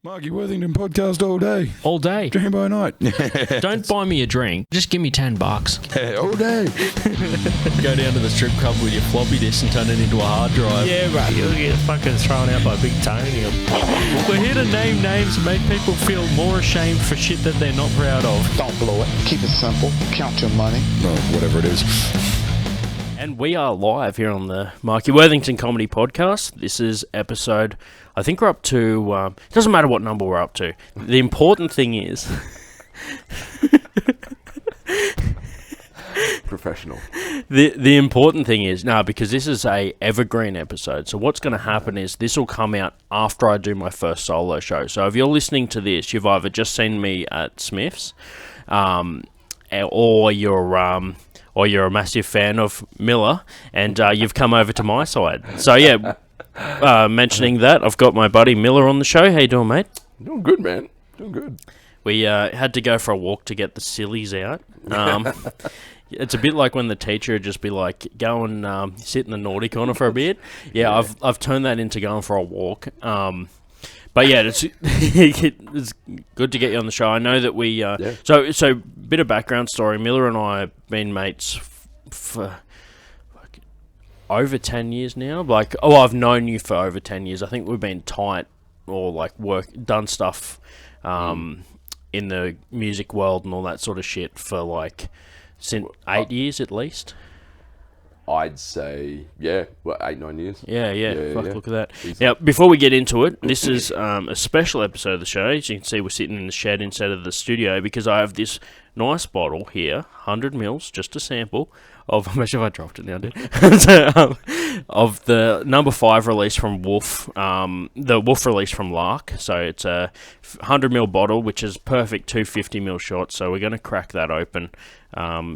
Marky Worthington Podcast all day. All day. Dream by night. Don't buy me a drink. Just give me $10. All day. Go down to the strip club with your floppy disk and turn it into a hard drive. Yeah, right. You'll get fucking thrown out by Big Tony. We're here to name names and make people feel more ashamed for shit that they're not proud of. Don't blow it. Keep it simple. Count your money. No, whatever it is. And we are live here on the Marky Worthington Comedy Podcast. This is episode, I think we're up to, it doesn't matter what number we're up to. The important thing is... Professional. The important thing is, because this is a evergreen episode, so what's going to happen is this will come out after I do my first solo show. So if you're listening to this, you've either just seen me at Smith's, or you're a massive fan of Mila, and you've come over to my side. So yeah, mentioning that, I've got my buddy Mila on the show. How you doing, mate? Doing good, man. Doing good. We had to go for a walk to get the sillies out. It's a bit like when the teacher would just be like, go and sit in the naughty corner for a bit. Yeah, I've turned that into going for a walk. But yeah, it's good to get you on the show. I know that we... So bit of background story. Miller and I have been mates for over 10 years now. I've known you for over 10 years. I think we've been tight or done stuff in the music world and all that sort of shit for since 8 years at least. I'd say, 8-9 years. Yeah. Look at that. Easy. Now, before we get into it, this is a special episode of the show. As you can see, we're sitting in the shed instead of the studio because I have this nice bottle here, 100 mils, just a sample of, how much have I dropped it now, dude? Of the number 5 release from Wolf, the Wolf release from Lark. So it's a 100 mil bottle, which is perfect 250 mil shots. So we're going to crack that open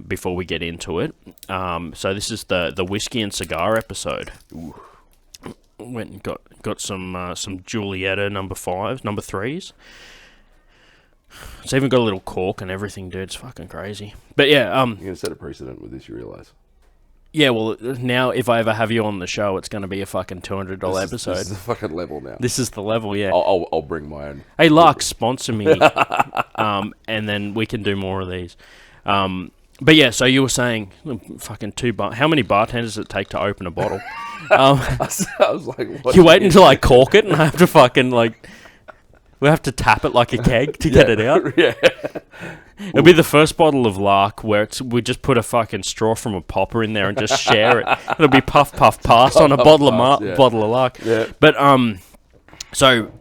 before we get into it. So this is the whiskey and cigar episode. Ooh. Went and got some Julietta number 3s. It's even got a little cork and everything, dude. It's fucking crazy. But yeah, you're gonna set a precedent with this, you realise? Yeah, well, now if I ever have you on the show, it's gonna be a fucking $200 episode. This is the fucking level now. This is the level, yeah. I'll bring my own. Hey, Lark, sponsor me, and then we can do more of these. But yeah, so you were saying, fucking how many bartenders does it take to open a bottle? I was like, what? You wait until I cork it and I have to fucking we have to tap it like a keg to get it out. Yeah. It'll be the first bottle of Lark where we just put a fucking straw from a popper in there and just share it. It'll be puff, puff, pass on a bottle of Lark. Yeah. But, so...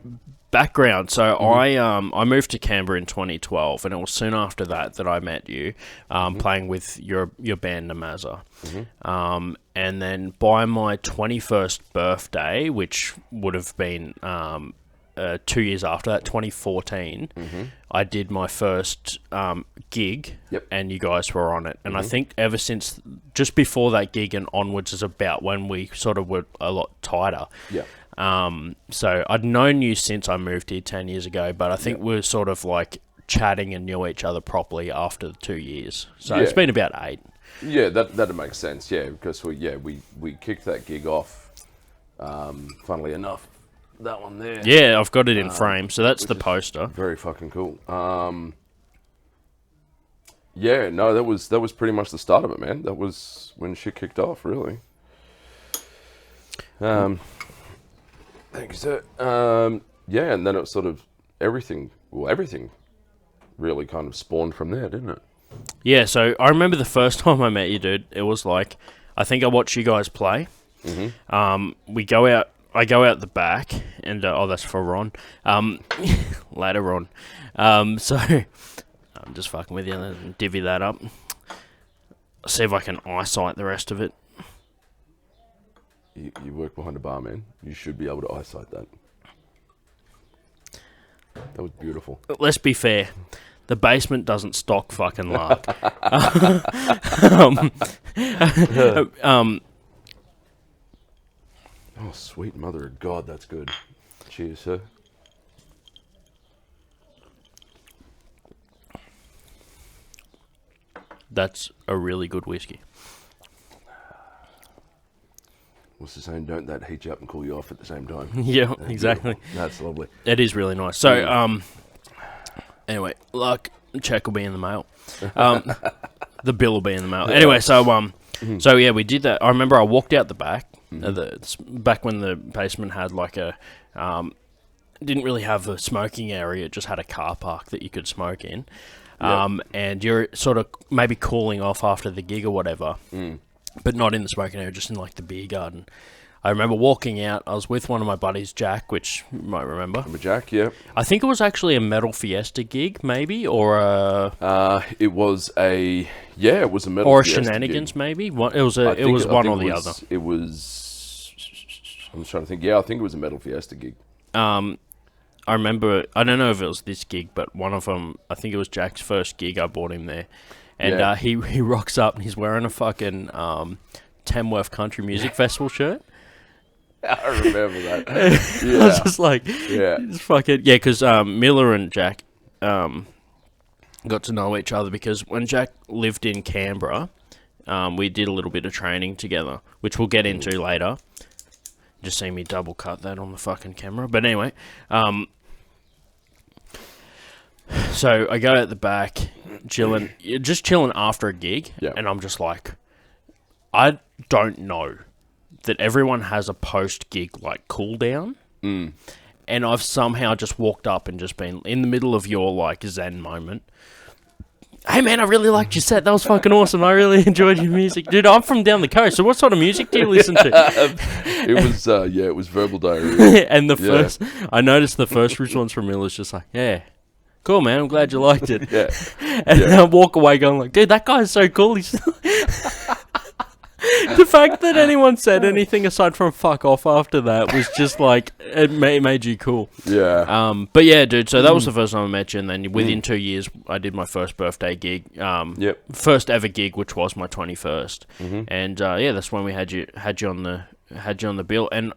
Background. So I moved to Canberra in 2012, and it was soon after that I met you, playing with your band Namaza. And then by my 21st birthday, which would have been 2 years after that, 2014, I did my first gig, and you guys were on it. And I think ever since, just before that gig and onwards is about when we sort of were a lot tighter. Yeah. So I'd known you since I moved here 10 years ago, but I think we were sort of chatting and knew each other properly after the 2 years. So it's been about 8. Yeah, that makes sense. Yeah, because we kicked that gig off. Funnily enough, that one there. Yeah, I've got it in frame. So that's the poster. Very fucking cool. That was pretty much the start of it, man. That was when shit kicked off, really. Thank you, sir. And then it sort of everything really kind of spawned from there, didn't it? Yeah, so I remember the first time I met you, dude. It was I think I watched you guys play. I go out the back, and that's for Ron. Later, Ron. So I'm just fucking with you and divvy that up. See if I can eyesight the rest of it. You work behind a bar, man. You should be able to eyesight that. That was beautiful. Let's be fair. The basement doesn't stock fucking Lark. Oh, sweet mother of God, that's good. Cheers, sir. That's a really good whiskey. what's the saying? Don't that heat you up and cool you off at the same time. Yeah, exactly. That's lovely. It is really nice. So, anyway, luck check will be in the mail. The bill will be in the mail. Anyway, so yeah, we did that. I remember I walked out the back, back when the basement had like a, didn't really have a smoking area. It just had a car park that you could smoke in. And you're sort of maybe cooling off after the gig or whatever, but not in the smoking area, just in like the beer garden. I remember walking out. I was with one of my buddies, Jack, which you might remember. I'm a Jack, yeah. I think it was actually a Metal Fiesta gig, maybe, or a... it was a Metal or a Fiesta Shenanigans, gig. Maybe. It was one or the other. It was... I'm trying to think. Yeah, I think it was a Metal Fiesta gig. I remember... I don't know if it was this gig, but one of them... I think it was Jack's first gig. I bought him there. And he rocks up and he's wearing a fucking Tamworth Country Music Festival shirt. I remember that. I was just like, it's fucking, because Mila and Jack got to know each other because when Jack lived in Canberra, we did a little bit of training together, which we'll get into later. Just see me double cut that on the fucking camera. But anyway, so I go out the back, chilling after a gig, and I'm just like, I don't know that everyone has a post-gig, like, cool-down. And I've somehow just walked up and just been in the middle of your, like, zen moment. Hey, man, I really liked your set. That was fucking awesome. I really enjoyed your music. Dude, I'm from down the coast, so what sort of music do you listen to? It was verbal diarrhea. And I noticed the first response from Mila was just like, yeah, cool, man, I'm glad you liked it. And I walk away going like, dude, that guy's so cool. He's... The fact that anyone said anything aside from fuck off after that was just like, it made you cool. Yeah. But yeah, dude, so that was the first time I met you, and then within 2 years, I did my first birthday gig. First ever gig, which was my 21st. And that's when we had you on the bill. And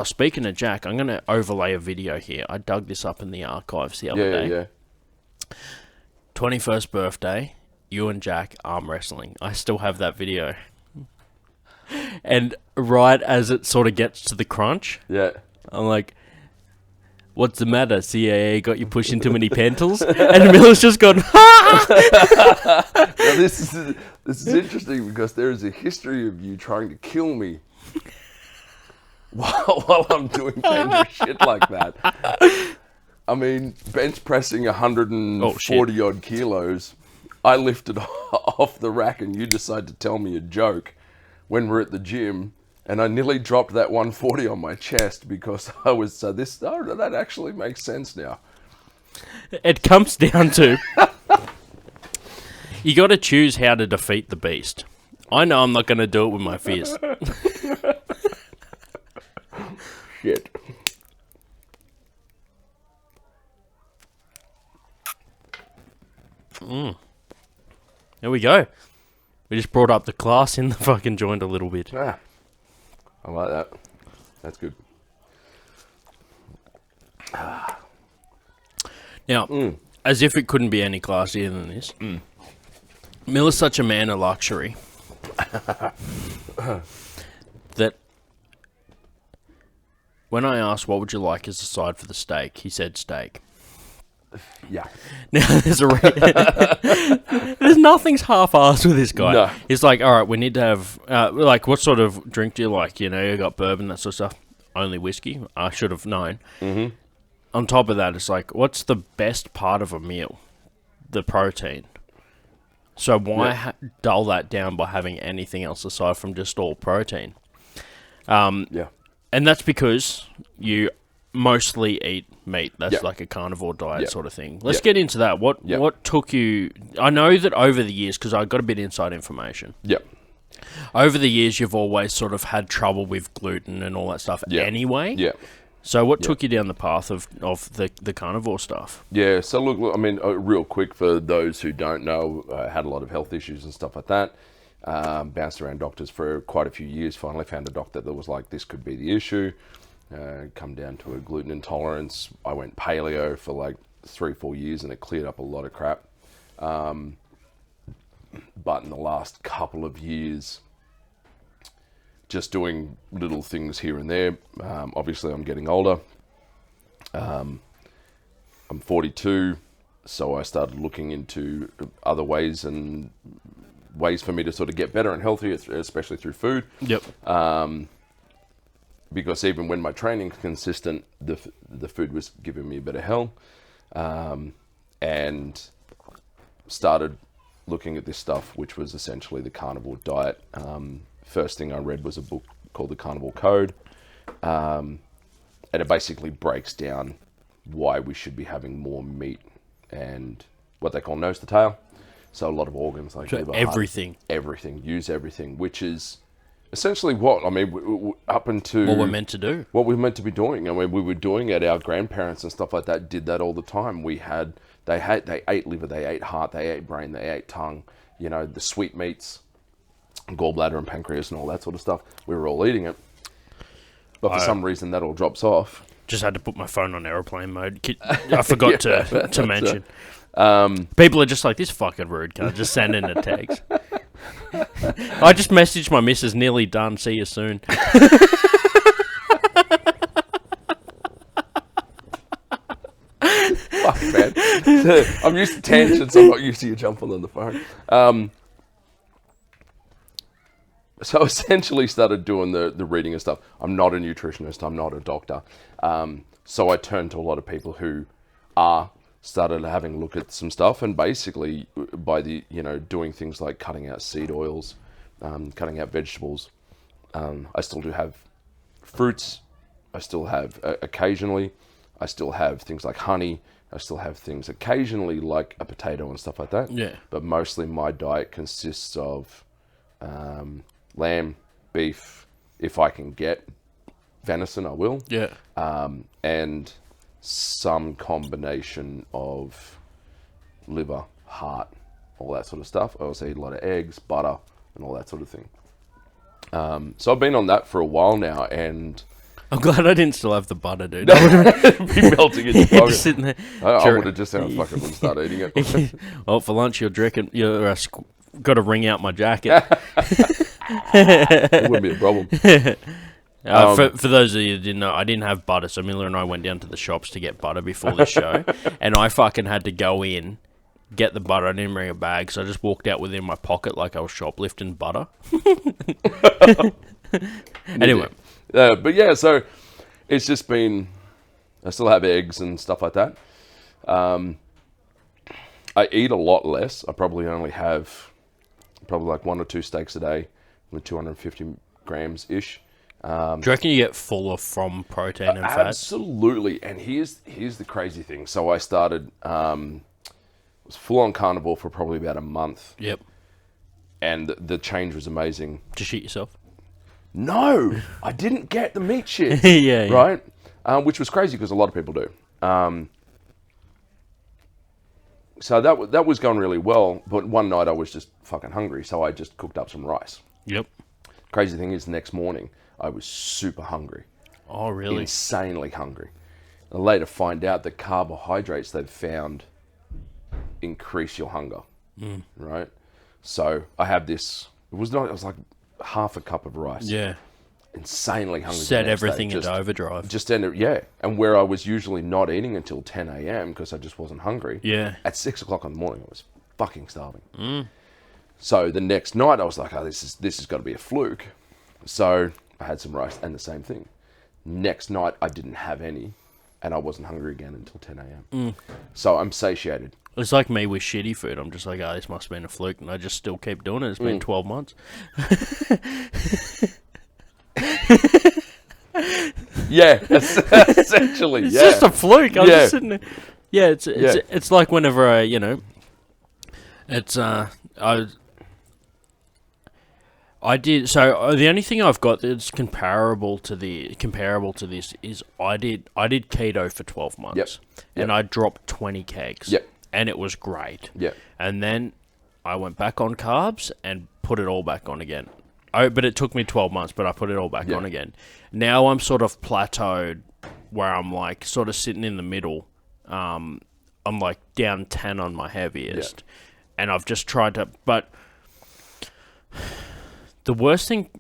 speaking of Jack, I'm gonna overlay a video here. I dug this up in the archives the other day. Yeah. 21st birthday, you and Jack arm wrestling. I still have that video. And right as it sort of gets to the crunch, I'm like, what's the matter? CAA got you pushing too many pentals? And Mila's just gone, ha! Now this is interesting because there is a history of you trying to kill me while I'm doing dangerous shit like that. I mean, bench pressing 140 odd kilos, I lifted off the rack and you decide to tell me a joke when we're at the gym, and I nearly dropped that 140 on my chest because I was that actually makes sense now. It comes down to you got to choose how to defeat the beast. I know I'm not going to do it with my fist. Shit. There we go. We just brought up the class in the fucking joint a little bit. I like that. That's good. Now, as if it couldn't be any classier than this, Mila's such a man of luxury that when I asked what would you like as a side for the steak, he said steak. Yeah. Now there's nothing's half-assed with this guy. No. He's like, all right, we need to have like, what sort of drink do you like? You know, you got bourbon, that sort of stuff. Only whiskey. I should have known. On top of that, it's like, what's the best part of a meal? The protein. So why dull that down by having anything else aside from just all protein? And that's because you mostly eat meat. That's like a carnivore diet sort of thing. Let's get into that. What took you... I know that over the years, because I got a bit of inside information. Over the years, you've always sort of had trouble with gluten and all that stuff anyway. So what took you down the path of the carnivore stuff? Yeah, so look, I mean, real quick for those who don't know, I had a lot of health issues and stuff like that. Bounced around doctors for quite a few years. Finally found a doctor that was like, this could be the issue. Come down to a gluten intolerance. I went paleo for like 3-4 years and it cleared up a lot of crap. But in the last couple of years, just doing little things here and there. Obviously, I'm getting older. I'm 42, so I started looking into other ways for me to sort of get better and healthier, especially through food. Yep. Because even when my training's consistent, the food was giving me a bit of hell. And started looking at this stuff, which was essentially the carnivore diet. First thing I read was a book called The Carnivore Code. And it basically breaks down why we should be having more meat and what they call nose to tail. So a lot of organs like liver, everything. Use everything, which is essentially what, I mean, up into... What we're meant to do. What we're meant to be doing. I mean, we were doing it, our grandparents and stuff like that did that all the time. They ate liver, they ate heart, they ate brain, they ate tongue, you know, the sweet meats, gallbladder and pancreas and all that sort of stuff. We were all eating it. But for some reason, that all drops off. Just had to put my phone on airplane mode. I forgot to mention. People are just like, this fucking rude cunt. Just send in a text. I just messaged my missus, nearly done. See you soon. Fuck, man. I'm used to tangents. I'm not used to you jumping on the phone. So essentially started doing the reading and stuff. I'm not a nutritionist. I'm not a doctor. So I turned to a lot of people who started having a look at some stuff, and basically by doing things like cutting out seed oils, cutting out vegetables. I still do have fruits. I still have occasionally. I still have things like honey. I still have things occasionally like a potato and stuff like that. Yeah. But mostly my diet consists of lamb, beef. If I can get venison, I will. Yeah. And some combination of liver, heart, all that sort of stuff. I also eat a lot of eggs, butter, and all that sort of thing. So I've been on that for a while now, and I'm glad I didn't still have the butter, dude. be melting in your pocket. Just sitting there. I would have just said I fucking wouldn't start eating it. Well, for lunch you're got to wring out my jacket. It wouldn't be a problem. For those of you who didn't know, I didn't have butter, so Mila and I went down to the shops to get butter before the show, and I fucking had to go in, get the butter. I didn't bring a bag, so I just walked out with it in my pocket like I was shoplifting butter. Anyway. But yeah, so it's just been, I still have eggs and stuff like that. I eat a lot less. I probably only have like 1 or 2 steaks a day, with 250 grams-ish. Do you reckon you get fuller from protein and fat? Absolutely. And here's the crazy thing. So I started, was full-on carnivore for probably about a month. Yep. And the change was amazing. Did you shit yourself? No, I didn't get the meat shit. Yeah. Right? Which was crazy because a lot of people do. So that was going really well. But one night I was just fucking hungry. So I just cooked up some rice. Yep. Crazy thing is, the next morning, I was super hungry. Oh, really? Insanely hungry. I later find out that carbohydrates they've found increase your hunger. Right? So I have this, it was like half a cup of rice. Yeah. Insanely hungry. Set everything into overdrive. Yeah. And where I was usually not eating until 10 a.m. because I just wasn't hungry. Yeah. At 6 o'clock in the morning, I was fucking starving. So the next night, I was like, oh, this has got to be a fluke. So I had some rice and the same thing. Next night, I didn't have any, and I wasn't hungry again until 10 a.m. So I'm satiated. It's like me with shitty food. I'm just like, oh, this must have been a fluke, and I just still keep doing it. It's been 12 months. Yeah, essentially. It's just a fluke. I'm just sitting there. Yeah, it's like whenever I did. So the only thing I've got that's comparable to this is I did keto for 12 months, and I dropped 20 kegs. Yep. And it was great. Yep. And then I went back on carbs and put it all back on again. But it took me 12 months, but I put it all back on again. Now I'm sort of plateaued where I'm like sort of sitting in the middle. I'm like down 10 on my heaviest. And I've just tried to, but the worst thing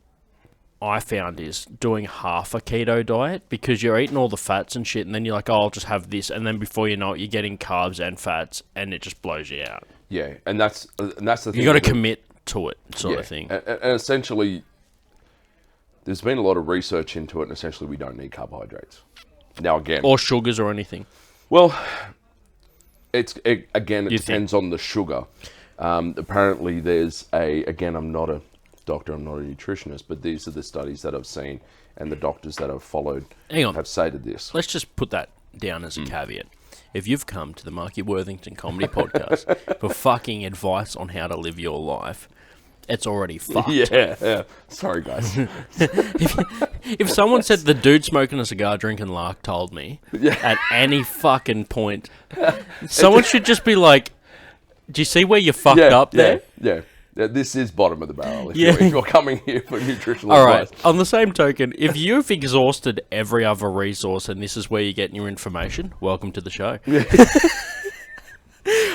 I found is doing half a keto diet, because you're eating all the fats and shit, and then you're like, oh, I'll just have this, and then before you know it, you're getting carbs and fats, and it just blows you out. Yeah, and that's the thing. You got to commit to it, sort of thing. And essentially, there's been a lot of research into it, and essentially we don't need carbohydrates. Now again, or sugars or anything. Well, it depends on the sugar. Apparently, there's again, I'm not a doctor, I'm not a nutritionist, but these are the studies that I've seen, and the doctors that I've followed have stated this. Let's just put that down as a caveat. If you've come to the Marky Worthington Comedy Podcast for fucking advice on how to live your life, it's already fucked. Yeah. Sorry, guys. If someone said the dude smoking a cigar, drinking lark told me at any fucking point, someone should just be like, do you see where you fucked up there? Yeah. This is bottom of the barrel if you're coming here for nutritional advice. All right. On the same token, if you've exhausted every other resource and this is where you're getting your information, welcome to the show.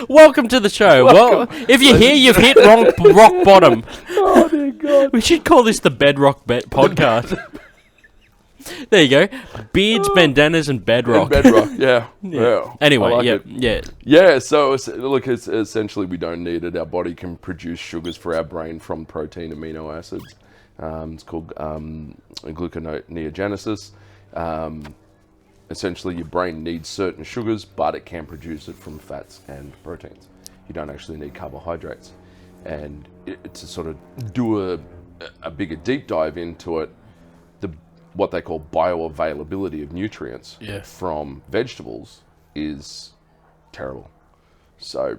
Welcome to the show. Welcome. Well, if you're here, you've hit rock bottom. Oh, dear God. We should call this the Bedrock podcast. There you go. Beards, bandanas, and bedrock. And bedrock, yeah. Anyway, like Yeah, so look, it's essentially we don't need it. Our body can produce sugars for our brain from protein amino acids. It's called gluconeogenesis. Essentially, your brain needs certain sugars, but it can produce it from fats and proteins. You don't actually need carbohydrates. And to sort of do a bigger deep dive into it, what they call bioavailability of nutrients from vegetables is terrible. So,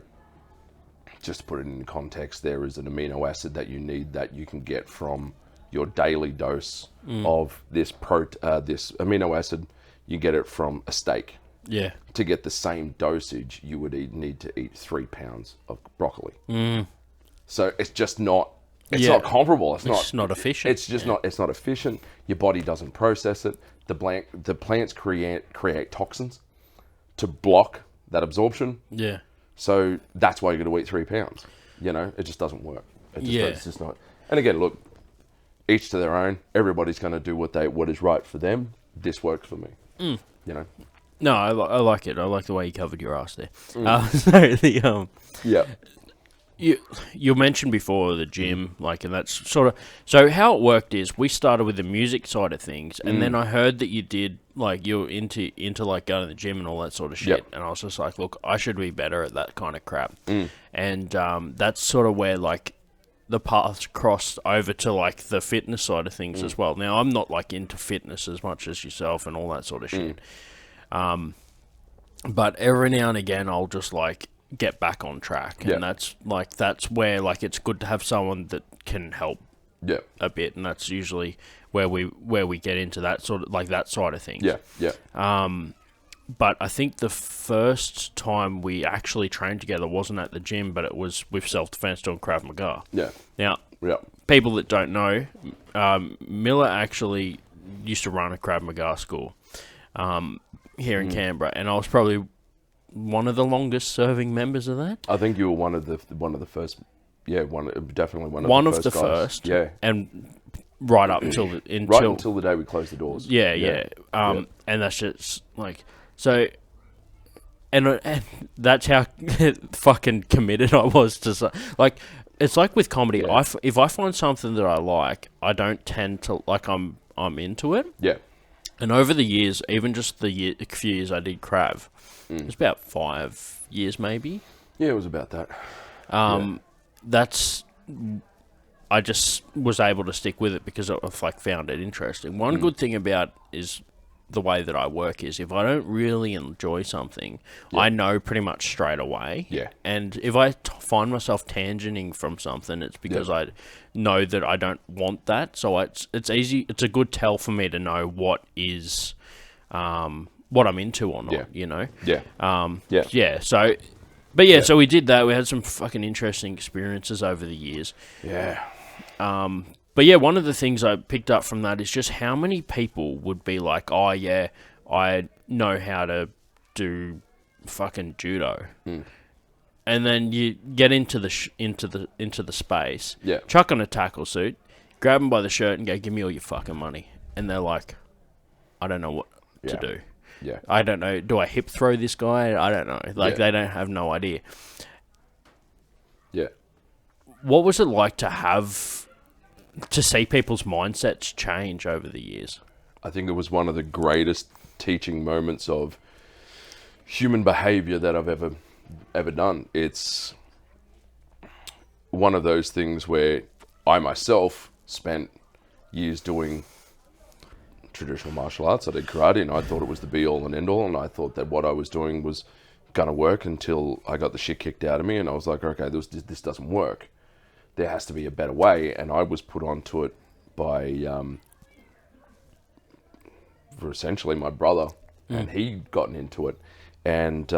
just to put it in context, there is an amino acid that you need that you can get from your daily dose of this amino acid. You get it from a steak. Yeah. To get the same dosage, you would need to eat 3 pounds of broccoli. So it's just not. It's not comparable. It's just not efficient. It's just not. It's not efficient. Your body doesn't process it. The plants create toxins to block that absorption. Yeah. So that's why you're going to eat 3 pounds. You know, it just doesn't work. It's just not. And again, look, each to their own. Everybody's going to do what is right for them. This works for me. You know. No, I like it. I like the way you covered your ass there. You mentioned before the gym, and that's sort of... So how it worked is we started with the music side of things, and then I heard that you did, you were into going to the gym and all that sort of shit, and I was just like, look, I should be better at that kind of crap. And that's sort of where, the paths crossed over to, the fitness side of things as well. Now, I'm not, into fitness as much as yourself and all that sort of shit. But every now and again, I'll just, get back on track, and that's where it's good to have someone that can help a bit, and that's usually where we get into that sort of that side of things. But I think the first time we actually trained together wasn't at the gym, but it was with self-defense doing Krav Maga. Now, people that don't know, Mila actually used to run a Krav Maga school here in Canberra, and I was probably one of the longest serving members of that. I think you were one of the first. Yeah, definitely one of the first. Yeah, and right up until the day we closed the doors. Yeah. And that's just so. And that's how fucking committed I was to it's like with comedy. Yeah. If I find something that I like, I don't tend to I'm into it. Yeah. And over the years, even just a few years I did Krav, it was about 5 years maybe. Yeah, it was about that. I just was able to stick with it because I found it interesting. One good thing about is the way that I work is if I don't really enjoy something, I know pretty much straight away. Yeah. And if I find myself tangenting from something, it's because I know that I don't want that. So it's easy. It's a good tell for me to know what is, what I'm into or not. You know. Yeah. So, so we did that. We had some fucking interesting experiences over the years. Yeah. But yeah, one of the things I picked up from that is just how many people would be like, "Oh yeah, I know how to do fucking judo," and then you get into the space, chuck on a tackle suit, grab them by the shirt and go, give me all your fucking money. And they're like, I don't know what to do. Yeah. I don't know. Do I hip throw this guy? I don't know. Like, they don't have no idea. Yeah. What was it like to see people's mindsets change over the years? I think it was one of the greatest teaching moments of human behavior that I've ever done. It's one of those things where I myself spent years doing traditional martial arts. I did karate, and I thought it was the be-all and end-all, and I thought that what I was doing was going to work until I got the shit kicked out of me, and I was like, okay, this doesn't work. There has to be a better way, and I was put onto it by, for essentially my brother, and he'd gotten into it, and...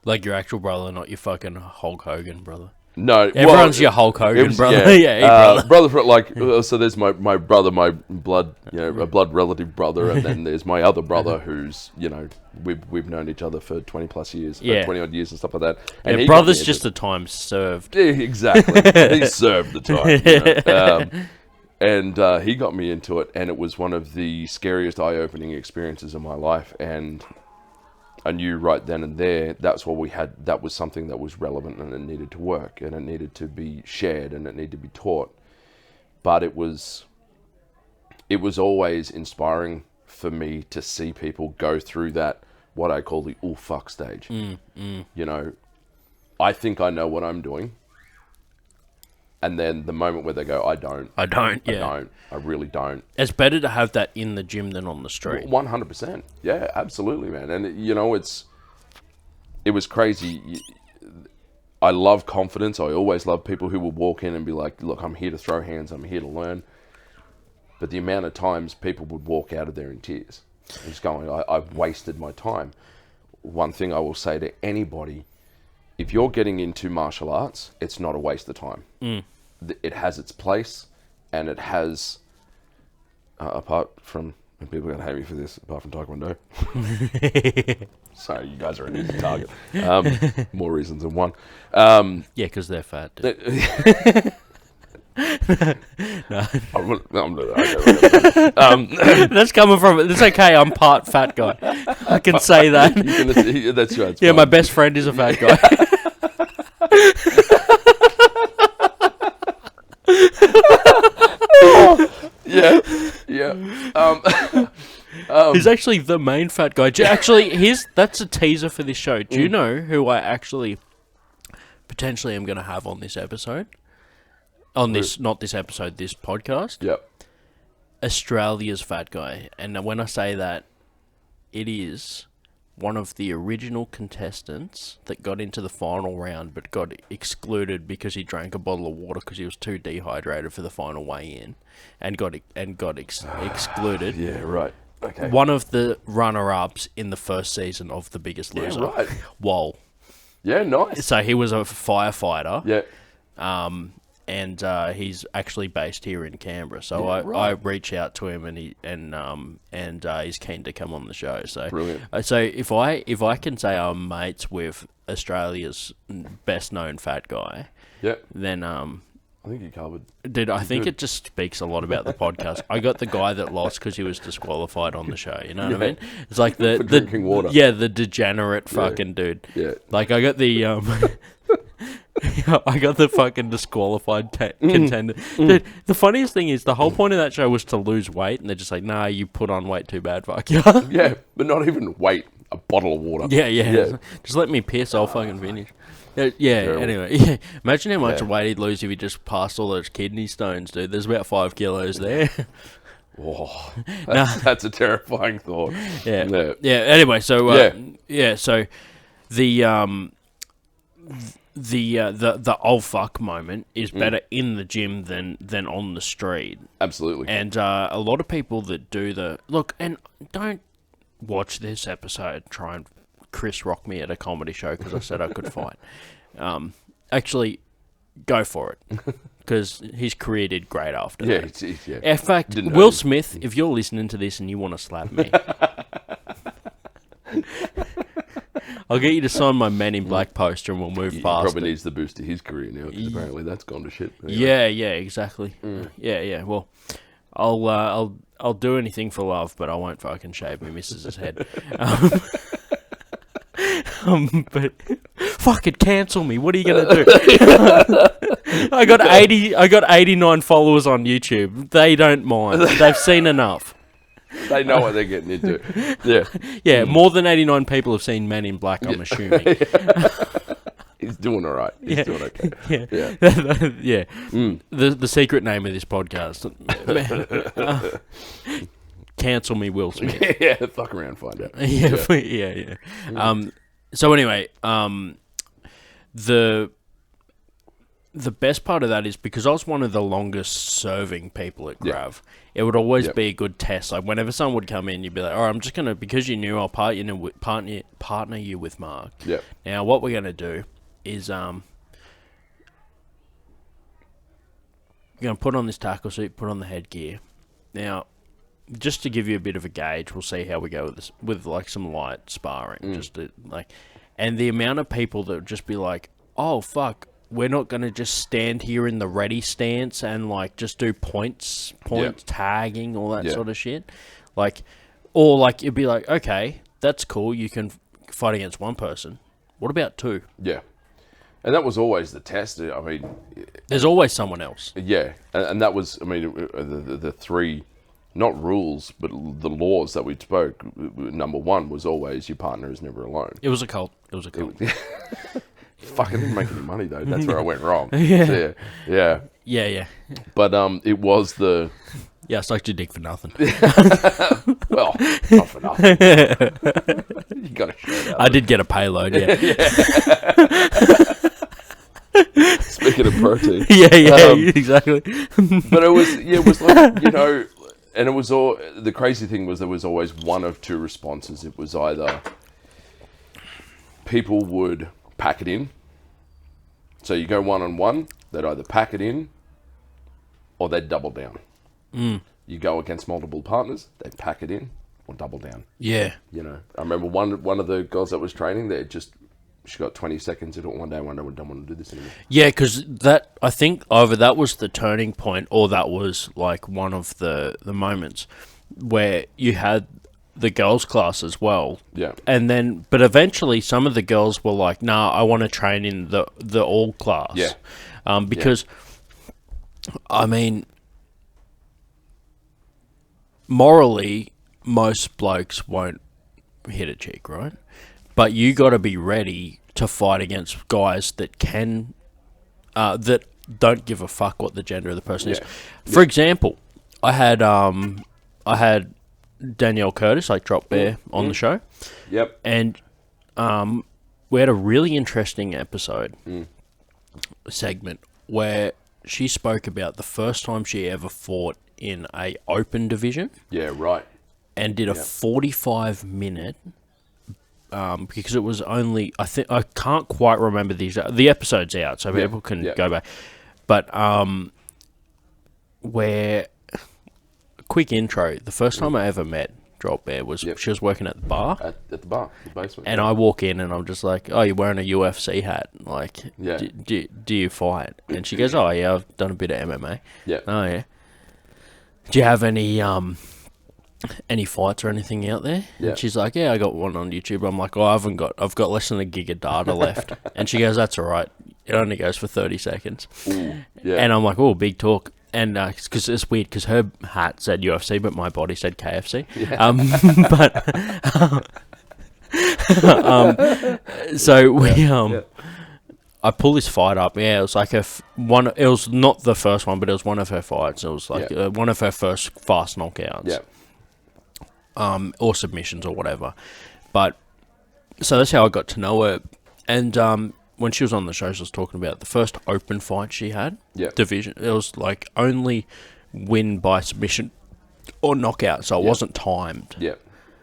like your actual brother, not your fucking Hulk Hogan brother. No, everyone's your Hulk Hogan brother. Yeah, brother. Like, so there's my brother, my blood, a blood relative brother, and then there's my other brother who's, we've known each other for 20 plus years, 20 odd years and stuff like that. And brother's just the time served. Yeah, exactly. He served the time. And he got me into it, and it was one of the scariest eye-opening experiences of my life, and I knew right then and there that's what we had. That was something that was relevant, and it needed to work, and it needed to be shared, and it needed to be taught. But it was always inspiring for me to see people go through that, what I call the "oh fuck" stage. I think I know what I'm doing, and then the moment where they go, I don't. I really don't. It's better to have that in the gym than on the street. 100%. Yeah, absolutely, man. And, it was crazy. I love confidence. I always love people who will walk in and be like, look, I'm here to throw hands. I'm here to learn. But the amount of times people would walk out of there in tears. Just going, I've wasted my time. One thing I will say to anybody, if you're getting into martial arts, it's not a waste of time. It has its place, and it has... apart from, and people are going to hate me for this, apart from Taekwondo. So you guys are an easy target. More reasons than one. Yeah, because they're fat. That's coming from... It's okay, I'm part fat guy. I can say that. That's right. Yeah, my best friend is a fat guy. Yeah. He's actually the main fat guy. Actually, that's a teaser for this show. Do you know who I actually potentially am going to have on this episode? Not this episode, this podcast. Yep. Australia's fat guy. And when I say that, it is one of the original contestants that got into the final round but got excluded because he drank a bottle of water because he was too dehydrated for the final weigh-in and got excluded. Yeah, right. Okay. One of the runner-ups in the first season of The Biggest Loser. Yeah, right. Whoa. Yeah, nice. So he was a firefighter. Yeah. And he's actually based here in Canberra. So I reach out to him, and he's keen to come on the show. So brilliant. So if I can say I'm mates with Australia's best known fat guy, then I think you covered. Dude, I think it just speaks a lot about the podcast. I got the guy that lost because he was disqualified on the show. You know what I mean? It's like the drinking water. Yeah, the degenerate fucking dude. Yeah. Like I got the I got the fucking disqualified contender. Dude, the funniest thing is the whole point of that show was to lose weight, and they're just like, nah, you put on weight too bad, fuck you. Yeah, but not even weight. A bottle of water. Yeah. Just let me piss. I'll fucking finish. Anyway, imagine how much weight he'd lose if he just passed all those kidney stones, dude. There's about 5 kilos there. Oh, that's a terrifying thought. Yeah. Anyway, so so the oh fuck moment is better in the gym than on the street. Absolutely. And a lot of people that do and don't watch this episode try and Chris rock me at a comedy show because I said I could fight. Actually, go for it because his career did great after that. Yeah. In fact, Will Smith, if you're listening to this and you want to slap me, I'll get you to sign my Men in Black poster and we'll move He past probably it. needs the boost to his career now, because apparently that's gone to shit. Anyway. Yeah, exactly. Yeah. Well, I'll do anything for love, but I won't fucking shave my missus's head. But fucking cancel me. What are you gonna do? I got 89 followers on YouTube. They don't mind. They've seen enough. They know what they're getting into. Yeah. Yeah, more than 89 people have seen Men in Black, I'm assuming. He's doing all right. He's doing okay. Yeah. The secret name of this podcast. Cancel me, Will Smith. Yeah, fuck around, find out. Yeah. So anyway, the best part of that is because I was one of the longest serving people at Grav, it would always be a good test. Like whenever someone would come in, you'd be like, "All right, I'm just gonna, because you knew, I'll partner you with Mark." Yeah. Now what we're gonna do is you're gonna put on this tackle suit, put on the headgear. Now, just to give you a bit of a gauge, we'll see how we go with this, with like some light sparring, just to, like, and the amount of people that would just be like, "Oh fuck, we're not gonna just stand here in the ready stance and like just do points tagging, all that sort of shit," like, or like it'd be like, "Okay, that's cool, you can fight against one person. What about two?" Yeah. And that was always the test. I mean, there's always someone else. Yeah, and that was, I mean, the three, not rules, but the laws that we spoke. Number one was always your partner is never alone. It was a cult. Fucking didn't make any money though. That's where I went wrong. Yeah. But it was the. Yeah, I sucked your dick for nothing. Well, not for nothing. You got to show that. I did get a payload. Yeah. Speaking of protein. Exactly. But it was like, you know, and it was all, the crazy thing was there was always one of two responses. It was either people would pack it in. So you go one-on-one, they'd either pack it in or they'd double down. You go against multiple partners, they'd pack it in or double down. Yeah. You know, I remember one of the girls that was training, she got 20 seconds into it one day, we don't want to do this anymore. Yeah, because that, I think either that was the turning point or that was like one of the moments where you had the girls' class as well. Yeah. And then, but eventually some of the girls were like, "Nah, I want to train in the all class." Yeah. Because, I mean, morally, most blokes won't hit a chick, right? But you got to be ready to fight against guys that can, that don't give a fuck what the gender of the person is. For example, I had Danielle Curtis, like Drop Bear, on the show. Yep. And we had a really interesting episode, segment, where she spoke about the first time she ever fought in a open division. Yeah, right. And did a 45-minute, because it was only, I can't quite remember the episode's out, so people can go back. But where, quick intro, the first time I ever met Drop Bear was she was working at the bar. At the bar, the basement. And I walk in and I'm just like, "Oh, you're wearing a UFC hat. Like, do you fight?" And she goes, "Oh, yeah, I've done a bit of MMA." Yeah. "Oh, yeah. Do you have any fights or anything out there?" Yeah. And she's like, "Yeah, I got one on YouTube." I'm like, "Oh, I've got less than a gig of data left." And she goes, "That's all right. It only goes for 30 seconds. Ooh, yeah. And I'm like, "Oh, big talk." And because it's weird, because her hat said UFC, but my body said KFC. Yeah. So we I pull this fight up. Yeah, it was like it was not the first one, but it was one of her fights. It was like one of her first fast knockouts. Yeah. Or submissions or whatever. But so that's how I got to know her. And when she was on the show, she was talking about the first open fight she had. Yeah. Division. It was like only win by submission or knockout, so it wasn't timed. Yeah.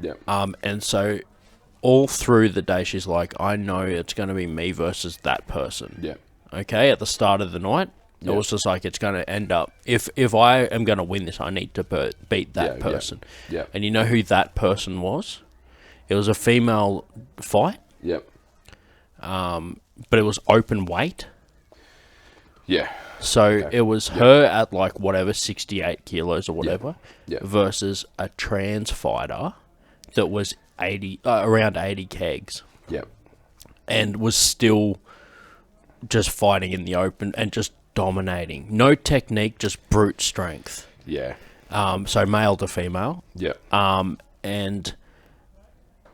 Yeah. And so all through the day, she's like, "I know it's going to be me versus that person." Yeah. Okay. At the start of the night, it was just like, it's going to end up, if I am going to win this, I need to beat that person. Yeah. And you know who that person was? It was a female fight. Yep. but it was open weight. Yeah. So it was her at like whatever 68 kilos or whatever, versus a trans fighter that was around 80 kegs. Yep. And was still just fighting in the open and just dominating. No technique, just brute strength. Yeah. So male to female. Yep. And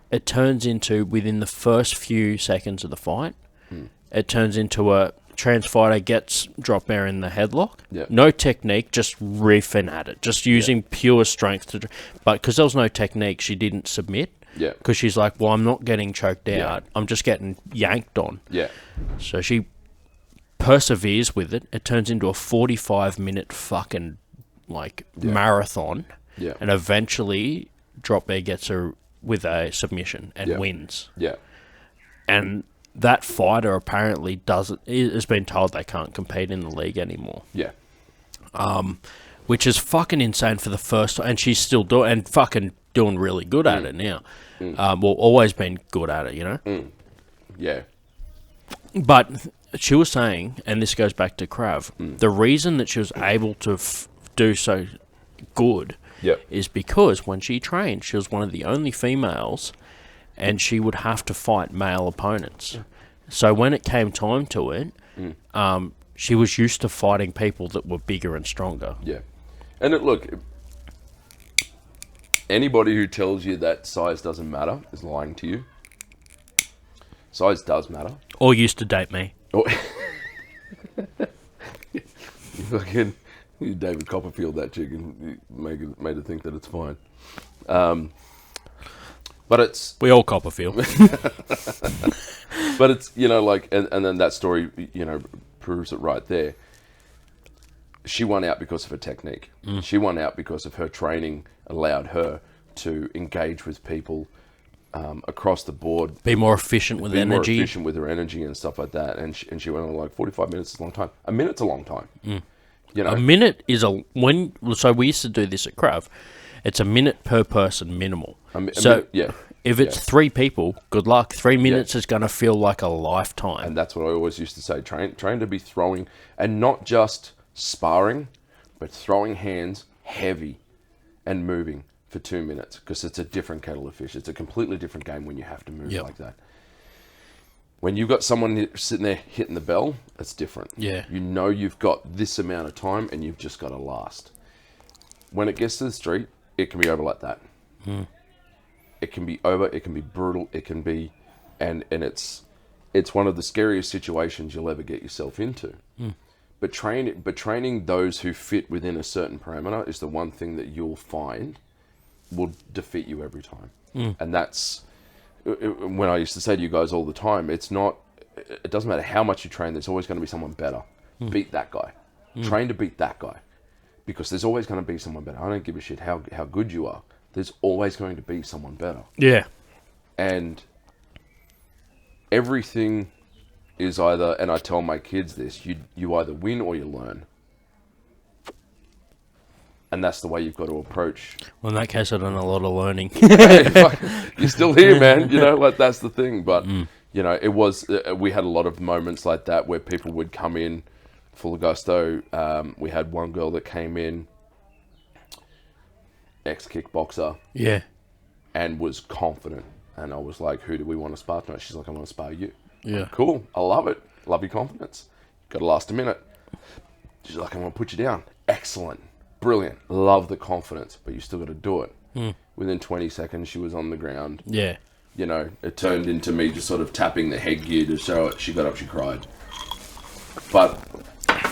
it turns into, within the first few seconds of the fight, it turns into a trans fighter gets drop bear in the headlock. Yep. No technique, just riffing at it. Just using pure strength. But because there was no technique, she didn't submit. Yeah. Because she's like, well, I'm not getting choked out. I'm just getting yanked on. Yeah. So she perseveres with it. It turns into a 45-minute fucking, marathon. Yeah. And eventually, Drop Bear gets her with a submission and wins. Yeah. And that fighter apparently has been told they can't compete in the league anymore. Yeah. Which is fucking insane for the first time. And she's still doing really good at it now. Always been good at it, you know? Yeah. But she was saying, and this goes back to Krav, the reason that she was able to do so good is because when she trained, she was one of the only females, and she would have to fight male opponents. So when it came time to it, she was used to fighting people that were bigger and stronger. Yeah. And look, anybody who tells you that size doesn't matter is lying to you. Size does matter. Or used to date me. You fucking David Copperfield that chick and made her think that it's fine. But it's... We all Copperfield. But it's, and then that story, proves it right there. She won out because of her technique. She won out because of her training allowed her to engage with people across the board. Be more efficient with energy. More efficient with her energy and stuff like that. And she went on 45 minutes is a long time. A minute's a long time. A minute is so we used to do this at Krav. It's a minute per person minimal. If it's 3 people, good luck. 3 minutes is going to feel like a lifetime. And that's what I always used to say. Train to be throwing, and not just sparring, but throwing hands heavy and moving for 2 minutes, because it's a different kettle of fish. It's a completely different game when you have to move like that. When you've got someone sitting there hitting the bell, it's different. Yeah. You know you've got this amount of time and you've just got to last. When it gets to the street, it can be over like that. It can be over, it can be brutal, it can be... And it's one of the scariest situations you'll ever get yourself into. But training those who fit within a certain parameter is the one thing that you'll find will defeat you every time. And that's... When I used to say to you guys all the time, it doesn't matter how much you train, there's always going to be someone better. Beat that guy. Train to beat that guy. Because there's always going to be someone better. I don't give a shit how good you are. There's always going to be someone better. Yeah. And everything is either, and I tell my kids this, you either win or you learn. And that's the way you've got to approach. Well, in that case, I've done a lot of learning. You're still here, man. That's the thing. But, it was, we had a lot of moments like that where people would come in full of gusto. We had one girl that came in, ex-kickboxer. Yeah. And was confident. And I was like, who do we want to spar tonight? She's like, I want to spar you. Yeah. Like, cool. I love it. Love your confidence. Got to last a minute. She's like, I'm going to put you down. Excellent. Brilliant. Love the confidence, but you still got to do it. Within 20 seconds, she was on the ground. Yeah. It turned into me just sort of tapping the headgear to show it. She got up, she cried. But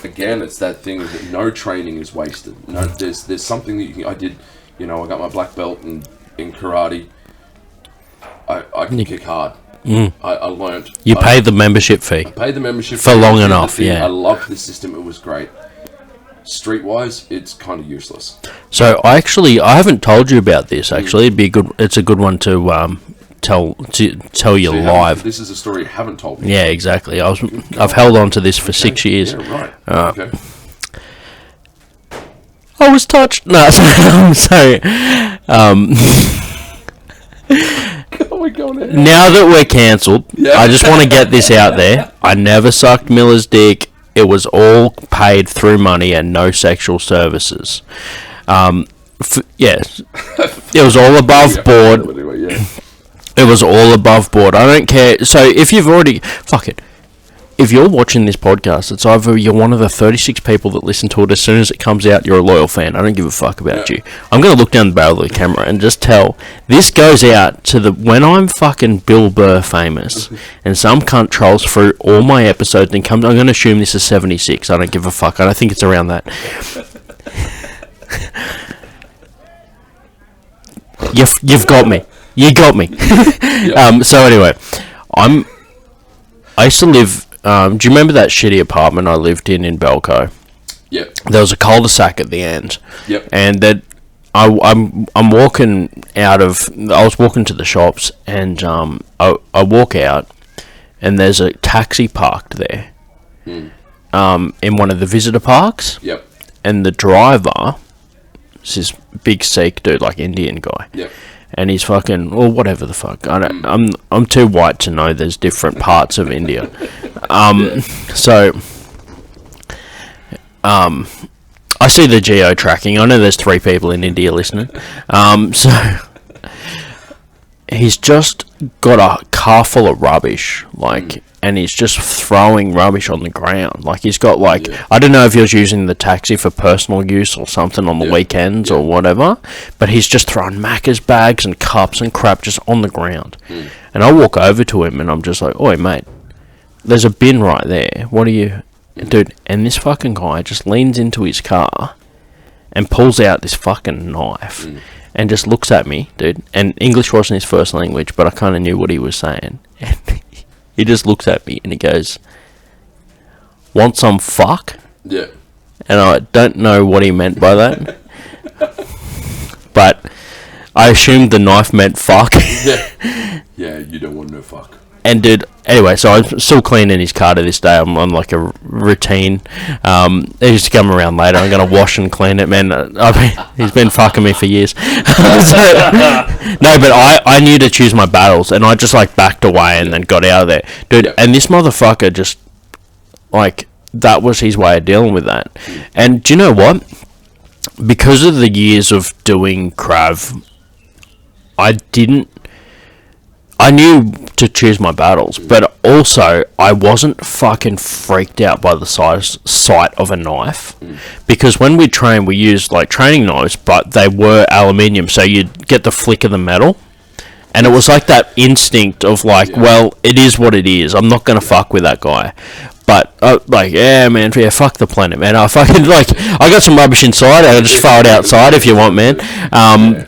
again, it's that thing that no training is wasted. No, there's something that I did. I got my black belt in karate. I can kick hard. I learned. You paid the membership fee. I paid the membership for fee. Long enough. Yeah. I loved the system. It was great. Streetwise, it's kind of useless. So I haven't told you about this. Actually, it's a good one to tell you live. This is a story you haven't told me. Yeah, exactly. I've held on to this for 6 years. Yeah, right. Okay. I was touched. No, I'm sorry. Oh my going ahead. Now that we're cancelled, I just want to get this out there. I never sucked Mila's dick. It was all paid through money and no sexual services. Yes, it was all above board. Anyway, yeah. It was all above board. I don't care. So if you've already... Fuck it. If you're watching this podcast, it's either you're one of the 36 people that listen to it as soon as it comes out, you're a loyal fan. I don't give a fuck about you. I'm going to look down the barrel of the camera and just tell, this goes out to the... When I'm fucking Bill Burr famous, and some cunt trolls through all my episodes and comes... I'm going to assume this is 76. I don't give a fuck. I don't think it's around that. You've got me. You got me. So anyway, I used to live... do you remember that shitty apartment I lived in Belco? Yep. There was a cul-de-sac at the end. Yep. And that I'm walking out of... I was walking to the shops, and I walk out, and there's a taxi parked there. In one of the visitor parks. Yep. And the driver is this big Sikh dude, like Indian guy. Yep. And he's fucking, or whatever the fuck. I'm too white to know there's different parts of India. So, I see the geo tracking. I know there's 3 people in India listening. So, he's just got a car full of rubbish, and he's just throwing rubbish on the ground. Like, he's got, I don't know if he was using the taxi for personal use or something on the weekends or whatever, but he's just throwing Macca's bags and cups and crap just on the ground. And I walk over to him, and I'm just like, oi, mate, there's a bin right there. What are you... Dude, and this fucking guy just leans into his car and pulls out this fucking knife and just looks at me, dude. And English wasn't his first language, but I kind of knew what he was saying. And he just looks at me and he goes, "Want some fuck?" Yeah. And I don't know what he meant by that. But I assumed the knife meant fuck. Yeah, you don't want no fuck. And dude, anyway, so I'm still cleaning his car to this day. I'm on like a routine. He's to come around later. I'm going to wash and clean it, man. He's been fucking me for years. No, but I knew to choose my battles, and I just like backed away and then got out of there. Dude, and this motherfucker just, like, that was his way of dealing with that. And do you know what? Because of the years of doing Krav, I knew to choose my battles, but also I wasn't fucking freaked out by the sight of a knife, because when we trained, we used like training knives, but they were aluminium, so you'd get the flick of the metal, and it was like that instinct of like, well, it is what it is. I'm not gonna fuck with that guy. But fuck the planet, man. I fucking I got some rubbish inside. I'll just throw it outside if you want, man.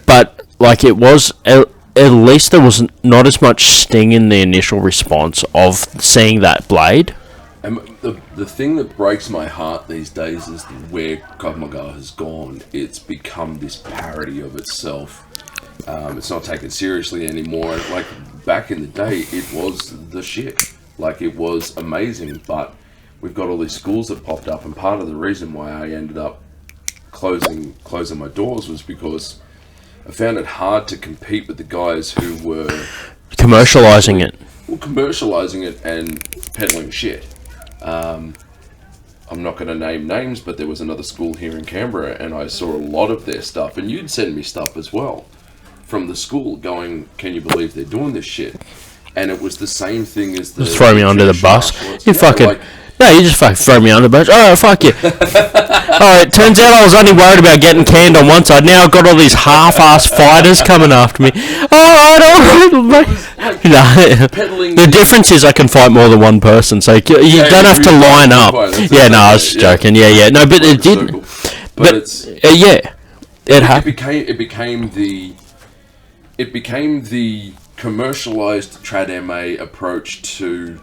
But like it was. At least there was not as much sting in the initial response of seeing that blade. And the thing that breaks my heart these days is where Krav Maga has gone. It's become this parody of itself. It's not taken seriously anymore. Like, back in the day, it was the shit. Like, it was amazing, but we've got all these schools that popped up, and part of the reason why I ended up closing my doors was because I found it hard to compete with the guys who were... commercialising it. Well, commercialising it and peddling shit. I'm not going to name names, but there was another school here in Canberra, and I saw a lot of their stuff, and you'd send me stuff as well from the school going, can you believe they're doing this shit? And it was the same thing as the... Just throw me under the bus. You fucking... No, you just fucking throw me under the bus. Oh, fuck you. Alright, turns out I was only worried about getting canned on one side. Now I've got all these half-ass fighters coming after me. Alright. The difference is I can fight more than one person, so you don't have to line up. Yeah, no, I was joking. Yeah. No, but it didn't. But it's... It became the commercialized trad MA approach to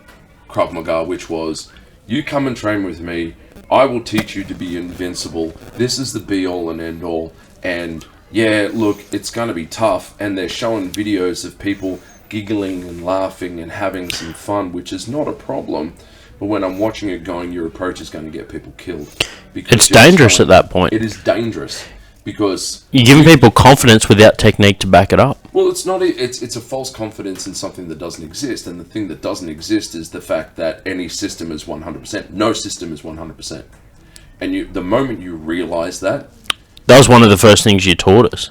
Krav Maga, which was, you come and train with me, I will teach you to be invincible, this is the be all and end all, and yeah, look, it's going to be tough, and they're showing videos of people giggling and laughing and having some fun, which is not a problem, but when I'm watching it going, your approach is going to get people killed. It's dangerous at that point. It is dangerous, because... You're giving people confidence without technique to back it up. Well, it's not. It's a false confidence in something that doesn't exist, and the thing that doesn't exist is the fact that any system is 100%. No system is 100%, and the moment you realise that was one of the first things you taught us.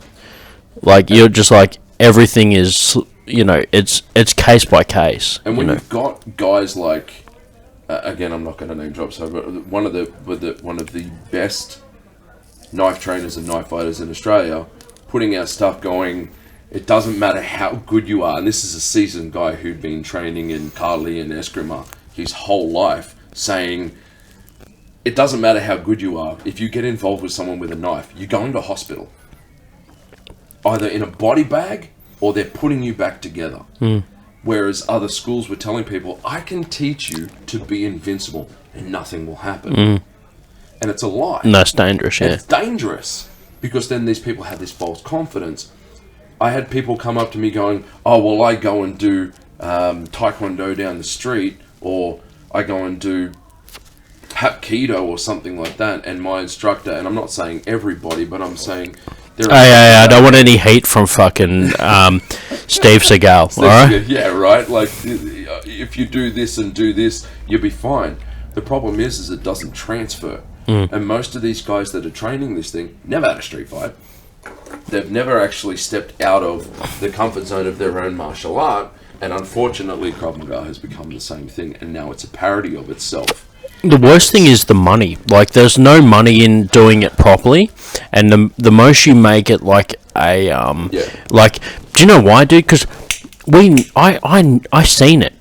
Like you're just like everything is, it's case by case. And when you've got guys like, again, I'm not going to name drop, but one of the best knife trainers and knife fighters in Australia, putting out stuff going, it doesn't matter how good you are, and this is a seasoned guy who'd been training in Carly and Eskrima his whole life, saying, it doesn't matter how good you are, if you get involved with someone with a knife, you're going to hospital. Either in a body bag, or they're putting you back together. Whereas other schools were telling people, I can teach you to be invincible, and nothing will happen. And it's a lie. And that's dangerous, yeah. It's dangerous, because then these people have this false confidence. I had people come up to me going, oh, well, I go and do Taekwondo down the street, or I go and do Hapkido or something like that, and my instructor, and I'm not saying everybody, but I'm saying... I don't want any hate from fucking Steve Seagal, alright? Yeah, right? Like, if you do this and do this, you'll be fine. The problem is it doesn't transfer. And most of these guys that are training this thing never had a street fight. They've never actually stepped out of the comfort zone of their own martial art, and unfortunately Krav Maga has become the same thing, and now it's a parody of itself. The worst thing is the money. Like, there's no money in doing it properly, and the most you make it like a like, do you know why, dude? Because I seen it.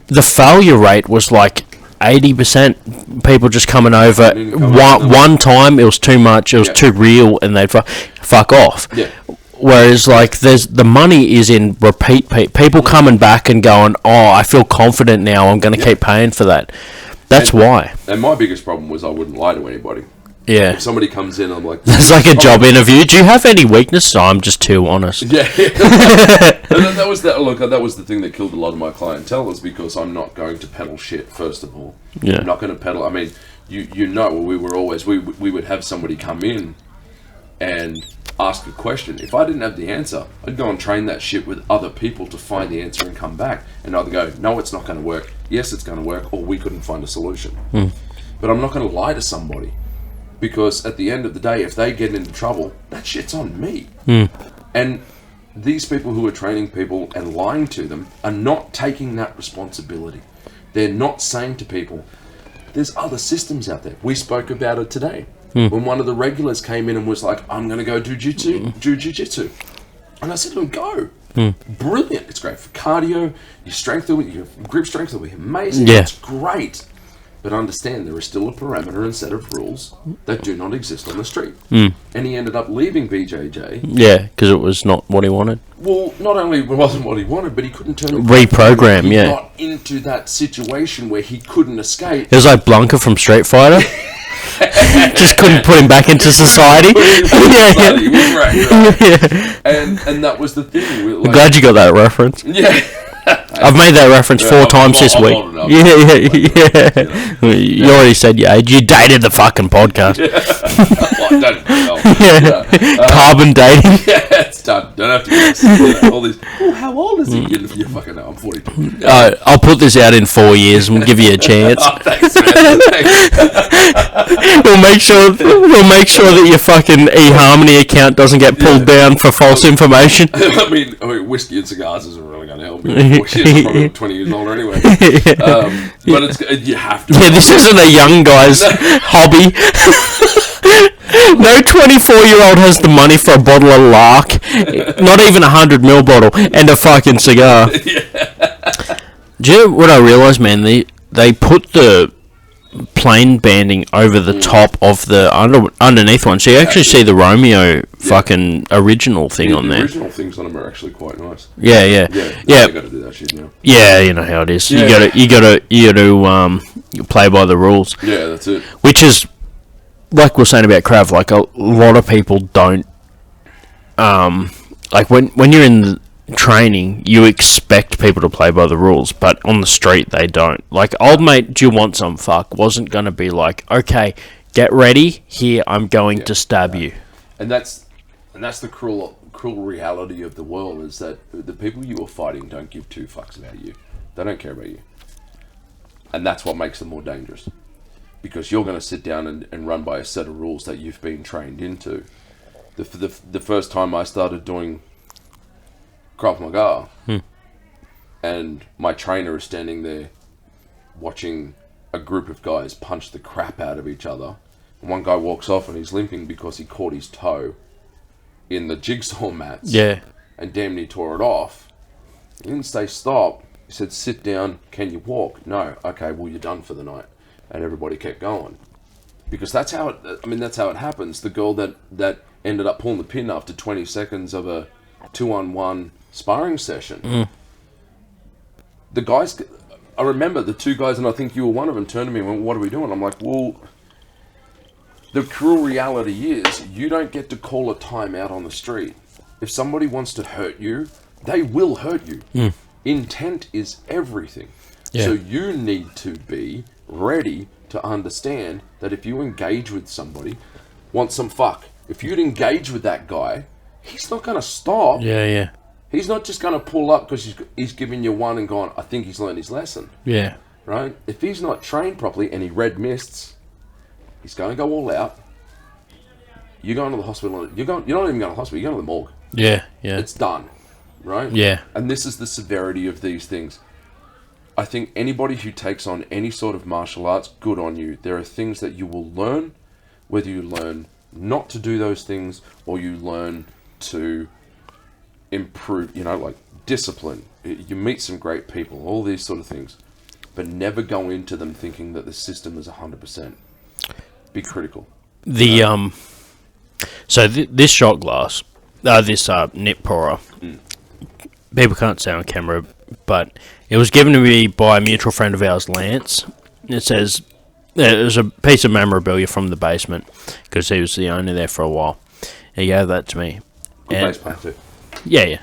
The failure rate was like 80%. People just coming over one time. It was too much. It was too real, and they'd fuck off. Yeah. Whereas, like, the money is in repeat people coming back and going, oh, I feel confident now. I'm going to keep paying for that. That's why. And my biggest problem was I wouldn't lie to anybody. Yeah. If somebody comes in, I'm like... It's like a job interview. Do you have any weakness? No, I'm just too honest. Yeah. And that was the thing that killed a lot of my clientele, is because I'm not going to peddle shit, first of all. Yeah. I'm not going to peddle... I mean, we would have somebody come in and ask a question. If I didn't have the answer, I'd go and train that shit with other people to find the answer and come back and either go, no, it's not going to work, yes, it's going to work, or we couldn't find a solution. But I'm not going to lie to somebody, because at the end of the day, if they get into trouble, that shit's on me. And these people who are training people and lying to them are not taking that responsibility. They're not saying to people, there's other systems out there. We spoke about it today. When one of the regulars came in and was like, I'm going to go do jiu-jitsu. And I said to him, go. Brilliant. It's great for cardio. Your strength, your grip strength will be amazing. Yeah. It's great. But understand, there is still a parameter and set of rules that do not exist on the street. And he ended up leaving BJJ. Yeah, because it was not what he wanted. Well, not only wasn't what he wanted, but he couldn't turn it reprogram, he got into that situation where he couldn't escape. It was like Blanca from Street Fighter. Just couldn't put him back into society. And that was the thing. Like, I'm glad you got that reference. Yeah. I've made that reference 4 times this week. Yeah. You already said your age. You dated the fucking podcast. Carbon dating. Yeah, it's done. Don't have to guess. All these. Oh, how old is he? You fucking know. I'm 42. I'll put this out in 4 years and we'll give you a chance. Thanks, man. We'll make sure that your fucking eHarmony account doesn't get pulled down for false information. I mean, whiskey and cigars isn't really going to help me. She's probably 20 years older anyway. But you have to. Yeah, this isn't a young guy's hobby. No 24-year-old has the money for a bottle of Lark, not even 100ml bottle, and a fucking cigar. Yeah. Do you know what I realised, man? They put the plain banding over the top of the underneath one, so you actually see the Romeo fucking original thing on there. The original things on them are actually quite nice. Yeah. You got to do that shit now. Yeah, you know how it is. Yeah. You gotta play by the rules. Yeah, that's it. Which is, like we're saying about Krav, like a lot of people don't, like when you're in the training, you expect people to play by the rules, but on the street they don't. Like, old mate, do you want some fuck? Wasn't going to be like, okay, get ready, here, I'm going to stab you. And that's the cruel cruel reality of the world is that the people you are fighting don't give two fucks about you. They don't care about you. And that's what makes them more dangerous. Because you're going to sit down and run by a set of rules that you've been trained into. The first time I started doing Krav Maga, and my trainer is standing there watching a group of guys punch the crap out of each other. And one guy walks off and he's limping because he caught his toe in the jigsaw mats. Yeah. And damn near tore it off. He didn't say stop. He said, sit down, can you walk? No. Okay, well, you're done for the night. And everybody kept going. Because that's how it happens. The girl that ended up pulling the pin after 20 seconds of a 2-on-1 sparring session. The guys, I remember the two guys, and I think you were one of them, turned to me and went, what are we doing? I'm like, well, the cruel reality is you don't get to call a timeout on the street. If somebody wants to hurt you, they will hurt you. Intent is everything. Yeah. So you need to be ready to understand that if you engage with somebody, want some fuck. If you'd engage with that guy, he's not going to stop. Yeah. He's not just going to pull up because he's giving you one and gone, I think he's learned his lesson. Yeah. Right? If he's not trained properly and he red mists, he's going to go all out. You're going to the hospital. You're not even going to the hospital. You're going to the morgue. Yeah. It's done. Right? Yeah. And this is the severity of these things. I think anybody who takes on any sort of martial arts, good on you. There are things that you will learn, whether you learn not to do those things or you learn to improve, like discipline. You meet some great people, all these sort of things. But never go into them thinking that the system is 100%. Be critical. So this shot glass, this nip pourer, people can't see on camera, but it was given to me by a mutual friend of ours, Lance. It says it was a piece of memorabilia from the basement because he was the owner there for a while. He gave that to me. Good bass player too. Yeah.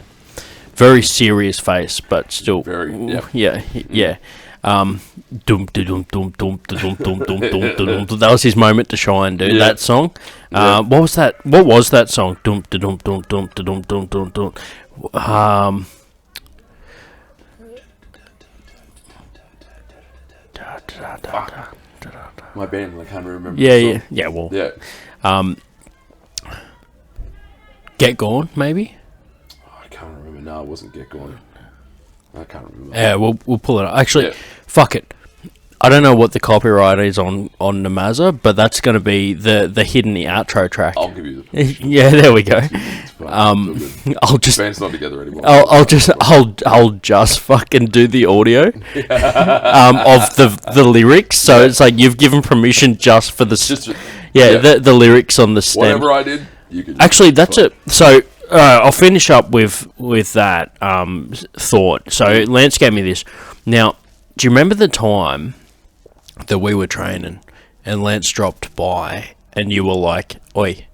Very serious face, but still. Very. Yeah. Dum dum dum dum dum dum dum dum. That was his moment to shine, dude. Yeah. That song. What was that? What was that song? Dum dum dum dum dum dum dum dum. My band, I can't remember. Yeah. Well. Yeah. Get Gone, maybe. I can't remember. No, it wasn't Get Gone. I can't remember. Yeah, we'll pull it up. Actually, fuck it. I don't know what the copyright is on Namaza, but that's going to be the hidden outro track. I'll give you the yeah, there we go. I'll just band's not together anymore. I'll just fucking do the audio of the lyrics. So it's like you've given permission just for the the lyrics on the stem. Whatever I did, you can. Actually, that's it. So I'll finish up with that thought. So Lance gave me this. Now, do you remember the time that we were training and Lance dropped by and you were like, oi,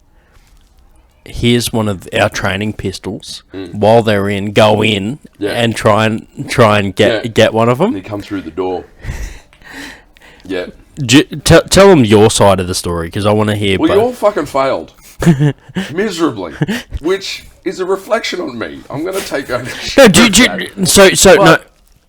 here's one of our training pistols. While they're in, go in and try and get one of them. And he come through the door. Yeah. Tell them your side of the story because I want to hear. Well, you all fucking failed miserably, which is a reflection on me. I'm going to take ownership.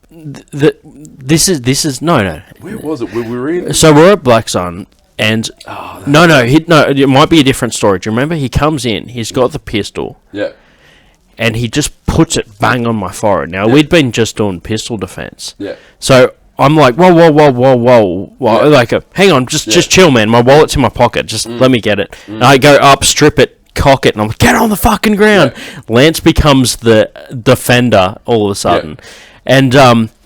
This is no. Where was it? We were in. So we're at Black Sun, and it might be a different story. Do you remember? He comes in. He's got the pistol. Yeah. And he just puts it bang on my forehead. Now we'd been just doing pistol defense. Yeah. So I'm like, whoa, like, hang on, just chill, man. My wallet's in my pocket. Just let me get it. And I go up, strip it, cock it, and I'm like, get on the fucking ground. Yeah. Lance becomes the defender all of a sudden. Yeah. And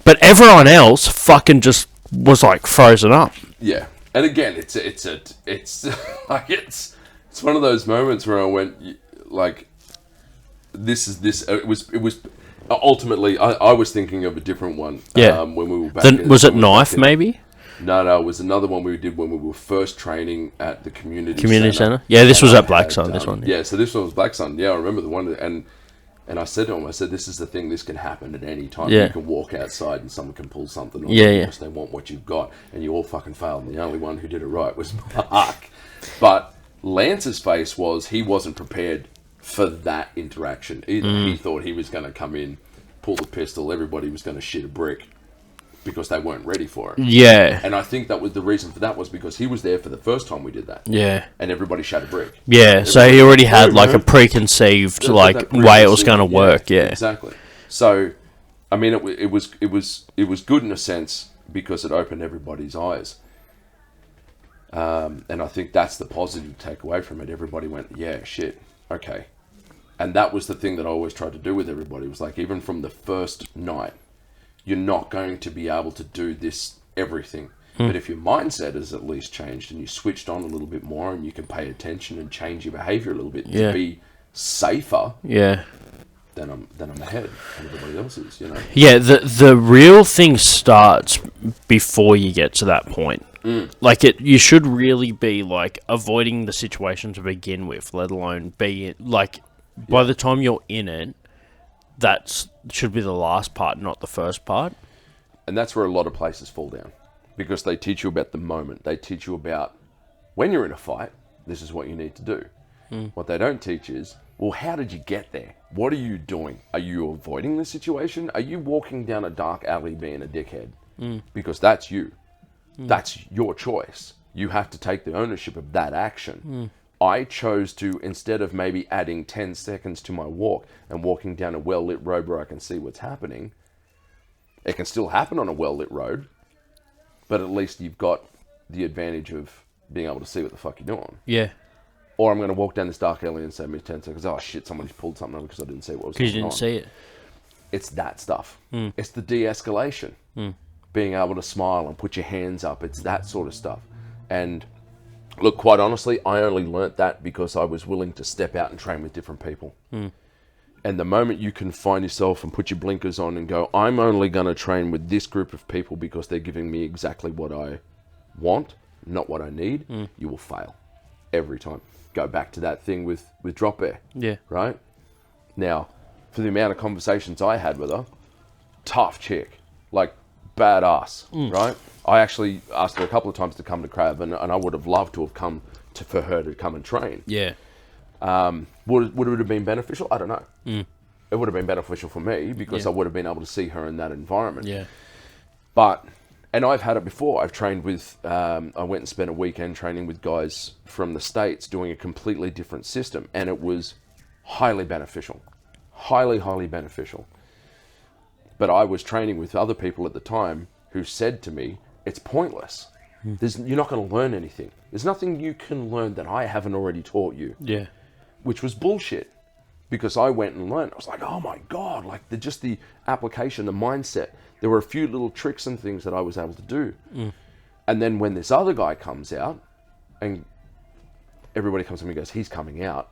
but everyone else fucking just was like frozen up. Yeah, and again, it's like it's one of those moments where I went like, this. It was ultimately I was thinking of a different one. Yeah. When we were back. Was it Knife maybe? No, it was another one we did when we were first training at the community center. Yeah, this was at Black Sun. This one. Yeah, so this one was Black Sun. Yeah, I remember the one and I said to him, this is the thing, this can happen at any time. Yeah. You can walk outside and someone can pull something on you because they want what you've got. And you all fucking failed. And the only one who did it right was Mark. But Lance's face was he wasn't prepared for that interaction. Either he thought he was going to come in, pull the pistol, everybody was going to shit a brick because they weren't ready for it. Yeah. And I think that was the reason for that was because he was there for the first time we did that. Yeah. And everybody shot a brick. Yeah, so he already had like a preconceived way it was going to work. Yeah. Exactly. So, I mean, it was good in a sense because it opened everybody's eyes. And I think that's the positive takeaway from it. Everybody went, yeah, shit, okay. And that was the thing that I always tried to do with everybody. It was like, even from the first night, you're not going to be able to do this everything. But if your mindset is at least changed and you switched on a little bit more and you can pay attention and change your behavior a little bit to be safer, then I'm ahead and everybody else is, you know. Yeah, the real thing starts before you get to that point. Like you should really be like avoiding the situation to begin with, let alone be like by the time you're in it, that should be the last part, not the first part. And that's where a lot of places fall down, because they teach you about the moment. They teach you about when you're in a fight, this is what you need to do. What they don't teach is, well, how did you get there? What are you doing? Are you avoiding the situation? Are you walking down a dark alley being a dickhead? Because that's you. That's your choice. You have to take the ownership of that action. I chose to, instead of maybe adding 10 seconds to my walk and walking down a well-lit road where I can see what's happening, it can still happen on a well-lit road, but at least you've got the advantage of being able to see what the fuck you're doing. Yeah. Or I'm going to walk down this dark alley and save me 10 seconds. Oh shit, somebody's pulled something on because I didn't see what was going on. Because you didn't see it. It's that stuff. It's the de-escalation. Being able to smile and put your hands up. It's that sort of stuff. And look, quite honestly, I only learnt that because I was willing to step out and train with different people. And the moment you can find yourself and put your blinkers on and go, I'm only going to train with this group of people because they're giving me exactly what I want, not what I need, you will fail every time. Go back to that thing with drop air. Yeah. Right? Now, for the amount of conversations I had with her, tough chick, like badass, right? I actually asked her a couple of times to come to Crab, and I would have loved to have come for her to come and train. Yeah. Would it have been beneficial? I don't know. It would have been beneficial for me because I would have been able to see her in that environment. Yeah. But, and I've had it before. I've trained with, I went and spent a weekend training with guys from the States doing a completely different system, and it was highly beneficial. Highly, highly beneficial. But I was training with other people at the time who said to me, it's pointless. You're not going to learn anything. There's nothing you can learn that I haven't already taught you. Yeah. Which was bullshit. Because I went and learned. I was like, oh my God, like just the application, the mindset. There were a few little tricks and things that I was able to do. And then when this other guy comes out, and everybody comes to me and goes, he's coming out.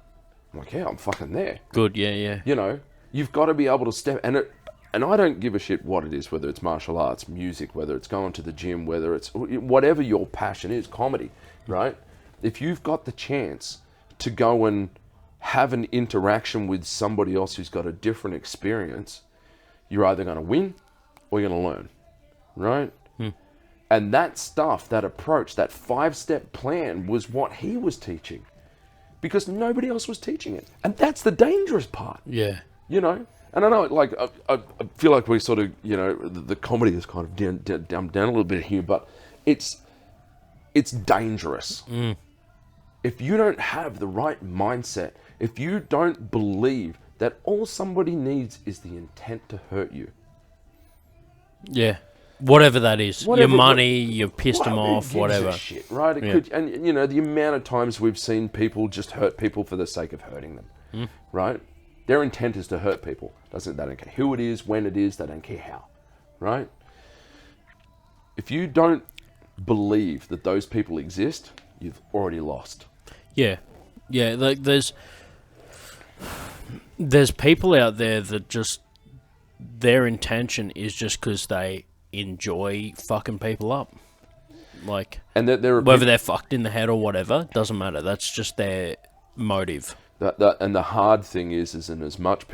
I'm like, yeah, I'm fucking there. Good, yeah. You know, you've got to be able to step, and I don't give a shit what it is, whether it's martial arts, music, whether it's going to the gym, whether it's whatever your passion is, comedy, right? If you've got the chance to go and have an interaction with somebody else who's got a different experience, you're either going to win or you're going to learn, right? And that stuff, that approach, that 5-step plan was what he was teaching because nobody else was teaching it. And that's the dangerous part. Yeah. You know? And I know, like, I feel like we sort of, you know, the comedy is kind of dumbed down a little bit here, but it's dangerous. If you don't have the right mindset, if you don't believe that all somebody needs is the intent to hurt you. Yeah. Whatever that is. Your money, you pissed them off, whatever. Shit, right? It could, and, you know, the amount of times we've seen people just hurt people for the sake of hurting them, right? Their intent is to hurt people. They don't care who it is, when it is, they don't care how, right? If you don't believe that those people exist, you've already lost. Yeah. Yeah, like there's people out there that just, their intention is just because they enjoy fucking people up. Like, and whether they're fucked in the head or whatever, doesn't matter. That's just their motive. And the hard thing is in as much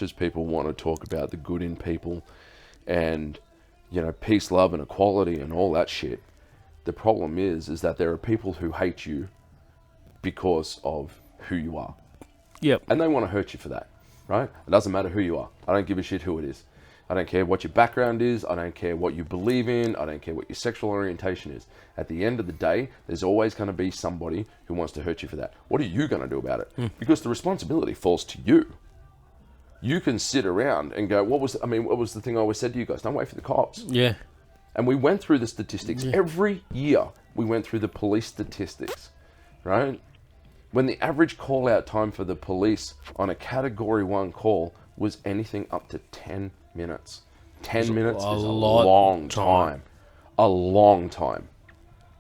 as people want to talk about the good in people and, you know, peace, love and equality and all that shit, the problem is that there are people who hate you because of who you are. Yep. And they want to hurt you for that, right? It doesn't matter who you are. I don't give a shit who it is. I don't care what your background is. I don't care what you believe in. I don't care what your sexual orientation is. At the end of the day, there's always going to be somebody who wants to hurt you for that. What are you going to do about it? Because the responsibility falls to you. You can sit around and go, what was the thing I always said to you guys? Don't wait for the cops. Yeah. And we went through the statistics. Every year, we went through the police statistics, right? When the average call-out time for the police on a Category 1 call was anything up to 10 minutes. 10 minutes is a long time. A long time,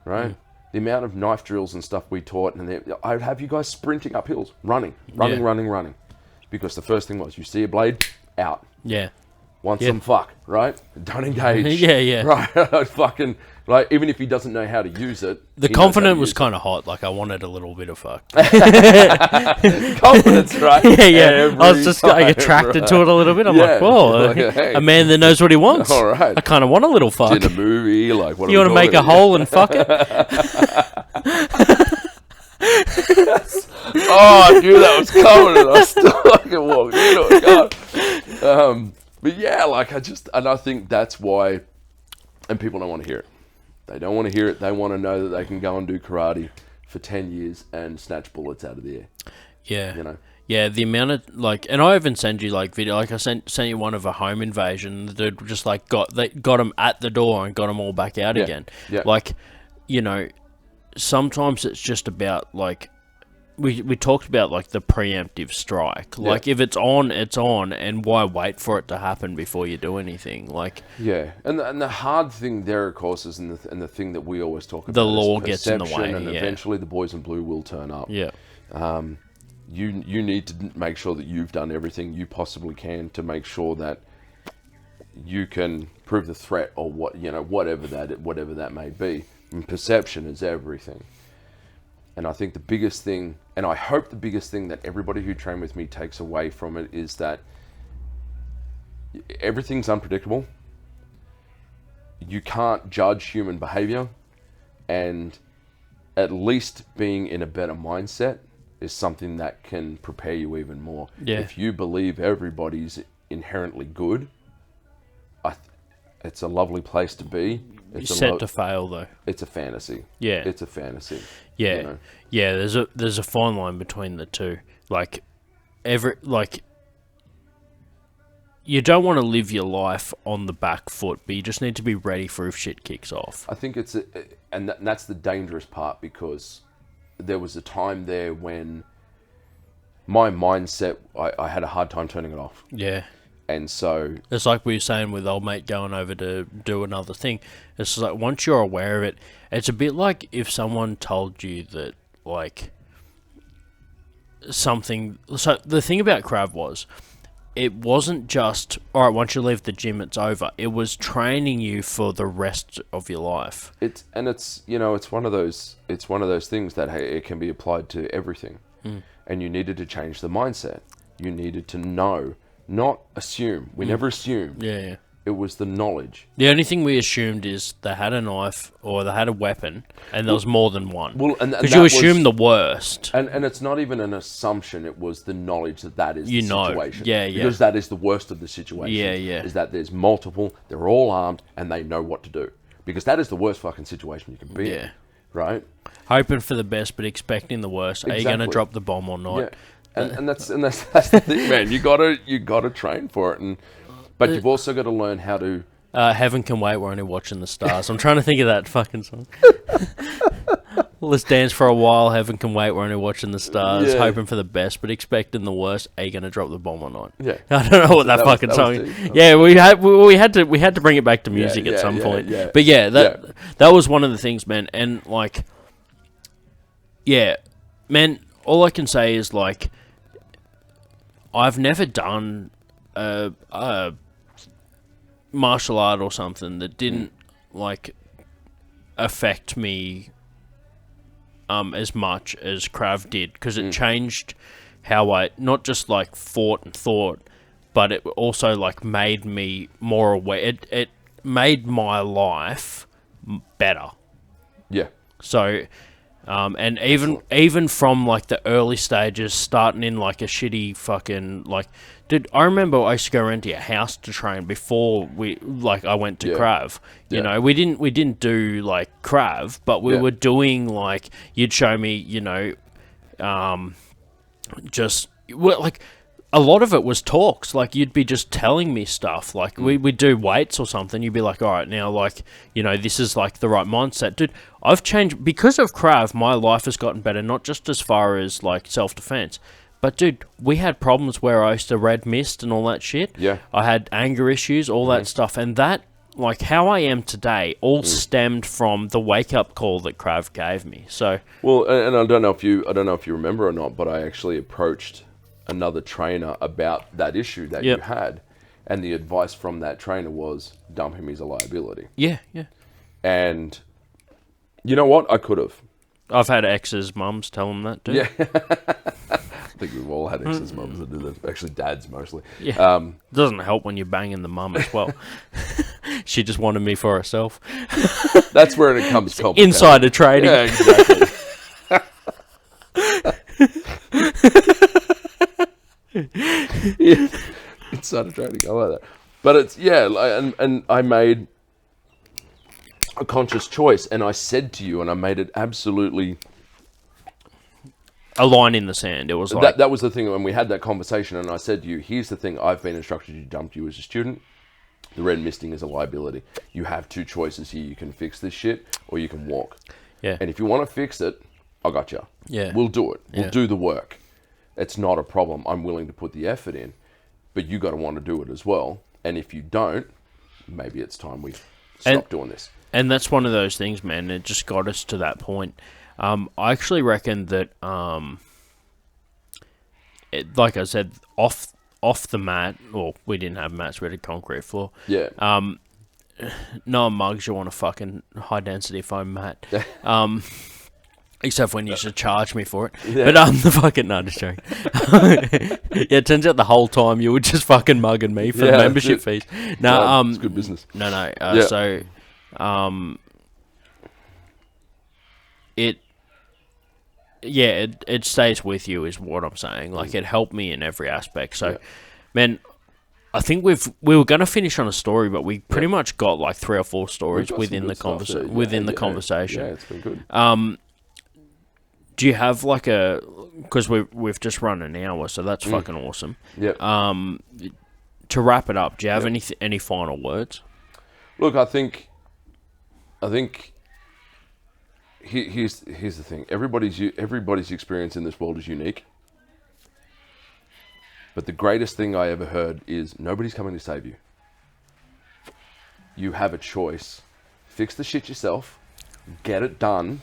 right? The amount of knife drills and stuff we taught, and I'd have you guys sprinting up hills, running. Because the first thing was, you see a blade, out. Yeah. Want some fuck, right? Don't engage. Yeah. Right? Fucking, like, even if he doesn't know how to use it. The confidence was kind of hot. Like, I wanted a little bit of fuck. Confidence, right? Yeah. I was just like, attracted to it a little bit. I'm like, whoa, hey. a man that knows what he wants. All right. I kind of want a little fuck. In a movie, like, what you want to make a hole and fuck it? Oh, I knew that was coming, and I still fucking walked into it. But yeah, like, I think that's why, and people don't want to hear it. They don't want to hear it. They want to know that they can go and do karate for 10 years and snatch bullets out of the air. Yeah. You know? Yeah, the amount of, like, and I even send you, like, video, like, I sent you one of a home invasion. The dude just, like, got them at the door and got them all back out again. Yeah. Like, you know, sometimes it's just about, like, we talked about, like, the preemptive strike. Like, if it's on, and why wait for it to happen before you do anything? Like, yeah, and the hard thing there, of course, is and the thing that we always talk about. The law gets in the way, and eventually the boys in blue will turn up. Yeah. You need to make sure that you've done everything you possibly can to make sure that you can prove the threat or whatever that may be. And perception is everything. And I think the biggest thing, and I hope the biggest thing that everybody who trained with me takes away from it is that everything's unpredictable. You can't judge human behavior, and at least being in a better mindset is something that can prepare you even more. Yeah. If you believe everybody's inherently good, it's a lovely place to be. You're set to fail, though. It's a fantasy. Yeah. It's a fantasy. Yeah. You know? Yeah, there's a fine line between the two. Like, you don't want to live your life on the back foot, but you just need to be ready for if shit kicks off. I think that's the dangerous part, because there was a time there when my mindset, I had a hard time turning it off. Yeah. And so it's like we were saying with old mate going over to do another thing. It's just like, once you're aware of it, it's a bit like if someone told you that, like, something. So the thing about Krav was, it wasn't just, all right, once you leave the gym, it's over. It was training you for the rest of your life. It's one of those things that, hey, it can be applied to everything. And you needed to change the mindset. You needed to know. Not assume. We never assumed. Yeah. It was the knowledge. The only thing we assumed is they had a knife or they had a weapon, and there was more than one. Well, because you assume the worst. And it's not even an assumption. It was the knowledge that is the situation. Yeah. Because that is the worst of the situation. Yeah. Is that there's multiple, they're all armed, and they know what to do. Because that is the worst fucking situation you can be in. Right? Hoping for the best, but expecting the worst. Exactly. Are you going to drop the bomb or not? Yeah. And that's the thing, man. You gotta train for it, but you've also got to learn how to. Heaven can wait. We're only watching the stars. I'm trying to think of that fucking song. Let's dance for a while. Heaven can wait. We're only watching the stars, hoping for the best, but expecting the worst. Are you gonna drop the bomb or not? Yeah. I don't know what that fucking song is. Yeah, we had to bring it back to music at some point. Yeah. But that was one of the things, man. And like, yeah, man. All I can say is, like, I've never done a martial art or something that didn't, like, affect me as much as Krav did, because it changed how I not just, like, fought and thought, but it also, like, made me more aware. It made my life better. Yeah. So, And even from like the early stages, starting in like a shitty fucking like, dude, I remember I used to go around to your house to train before I went to Krav. You know, we didn't do like Krav, but we were doing like, you'd show me, you know, like a lot of it was talks. Like, you'd be just telling me stuff. Like, we'd do weights or something. You'd be like, all right, now, like, you know, this is, like, the right mindset. Dude, I've changed. Because of Krav, my life has gotten better, not just as far as, like, self-defense. But, dude, we had problems where I used to red mist and all that shit. Yeah. I had anger issues, all that stuff. And that, like, how I am today all stemmed from the wake-up call that Krav gave me. So... Well, and I don't know if you remember or not, but I actually approached another trainer about that issue that you had, and the advice from that trainer was dump him, he's a liability. Yeah. And you know what? I could have. I've had exes' mums tell them that too. Yeah. I think we've all had exes' mums that do that. Actually, dads mostly. Yeah. Doesn't help when you're banging the mum as well. She just wanted me for herself. That's where it comes complicated. Insider trading. Yeah, exactly. Insider trading. I like that. But it's and I made a conscious choice, and I said to you, and I made it absolutely a line in the sand. It was like that was the thing when we had that conversation, and I said to you, here's the thing, I've been instructed to dump you as a student. The red misting is a liability. You have two choices here. You can fix this shit, or you can walk. Yeah. And if you want to fix it, I got you. Yeah. We'll do it. We'll do the work. It's not a problem. I'm willing to put the effort in, but you got to want to do it as well. And if you don't, maybe it's time we stop doing this. And that's one of those things, man. It just got us to that point. I actually reckon that, like I said, off the mat, well, we didn't have mats, we had a concrete floor. Yeah. No mugs, you want a fucking high density foam mat. Except when you used to charge me for it. Yeah. But the fucking... No, just joking. Yeah, it turns out the whole time you were just fucking mugging me for the membership fees. No, it's good business. No. So, it stays with you is what I'm saying. Like, it helped me in every aspect. So, man, I think we were going to finish on a story, but we pretty much got like 3 or 4 stories within the conversation. Yeah, it's been good. Do you have like because we've just run an hour, so that's fucking awesome. Yeah. To wrap it up, do you have any final words? Look, I think here's the thing. Everybody's experience in this world is unique. But the greatest thing I ever heard is nobody's coming to save you. You have a choice. Fix the shit yourself, get it done,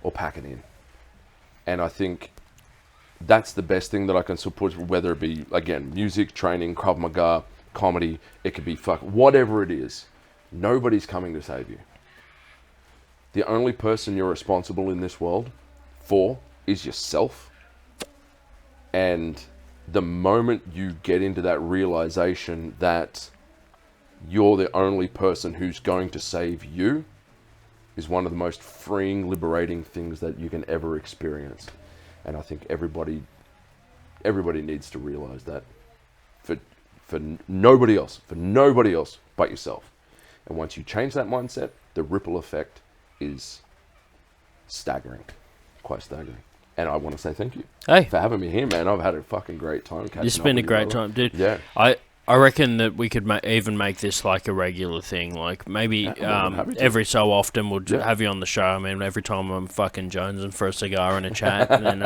or pack it in. And I think that's the best thing that I can support, whether it be, again, music, training, Krav Maga, comedy, it could be whatever it is. Nobody's coming to save you. The only person you're responsible in this world for is yourself. And the moment you get into that realization that you're the only person who's going to save you is one of the most freeing, liberating things that you can ever experience. And I think everybody needs to realize that for nobody else but yourself. And once you change that mindset, the ripple effect is staggering, quite staggering. And I want to say thank you for having me here, man. I've had a fucking great time. It's been a great time, dude. Yeah. I reckon that we could even make this like a regular thing. Like maybe every so often we'll have you on the show. I mean, every time I'm fucking jonesing for a cigar and a chat, and then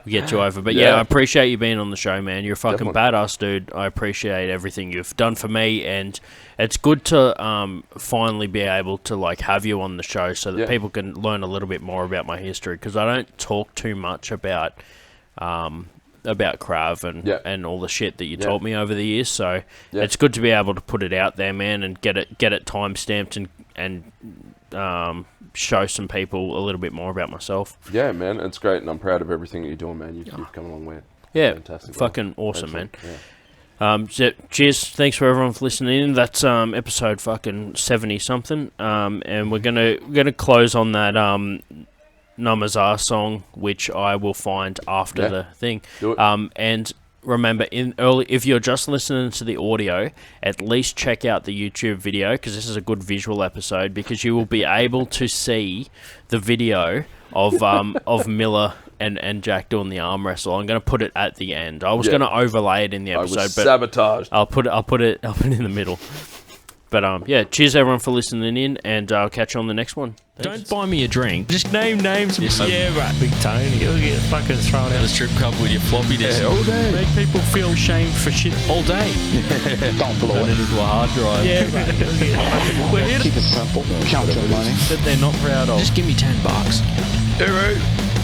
we get you over. But I appreciate you being on the show, man. You're a fucking badass, dude. I appreciate everything you've done for me, and it's good to finally be able to like have you on the show so that people can learn a little bit more about my history, because I don't talk too much about Krav and all the shit that you taught me over the years. So it's good to be able to put it out there, man, and get it time stamped and show some people a little bit more about myself. Yeah, man, it's great, and I'm proud of everything you're doing, man. You've come a long way. Yeah, fantastic. fucking awesome, man. Yeah. So cheers, thanks for everyone for listening in. That's episode fucking 70 something, and we're gonna close on that Namazar song, which I will find after the thing. Do it. And remember, if you're just listening to the audio, at least check out the YouTube video, because this is a good visual episode, because you will be able to see the video of Mila and Jack doing the arm wrestle. I'm going to put it at the end. I was going to overlay it in the episode, but sabotaged. I'll put it in the middle. But cheers everyone for listening in, and I'll catch you on the next one. Thanks. Don't buy me a drink. Just name names. Yeah, right. Big Tony. You'll get fucking thrown out of the strip club with your floppy disk. All day. Make people feel shame for shit all day. Don't blow Turn it. it into a hard drive. Yeah, right. We're here Keep it simple. Count your money. That they're not proud of. Just give me $10. All right.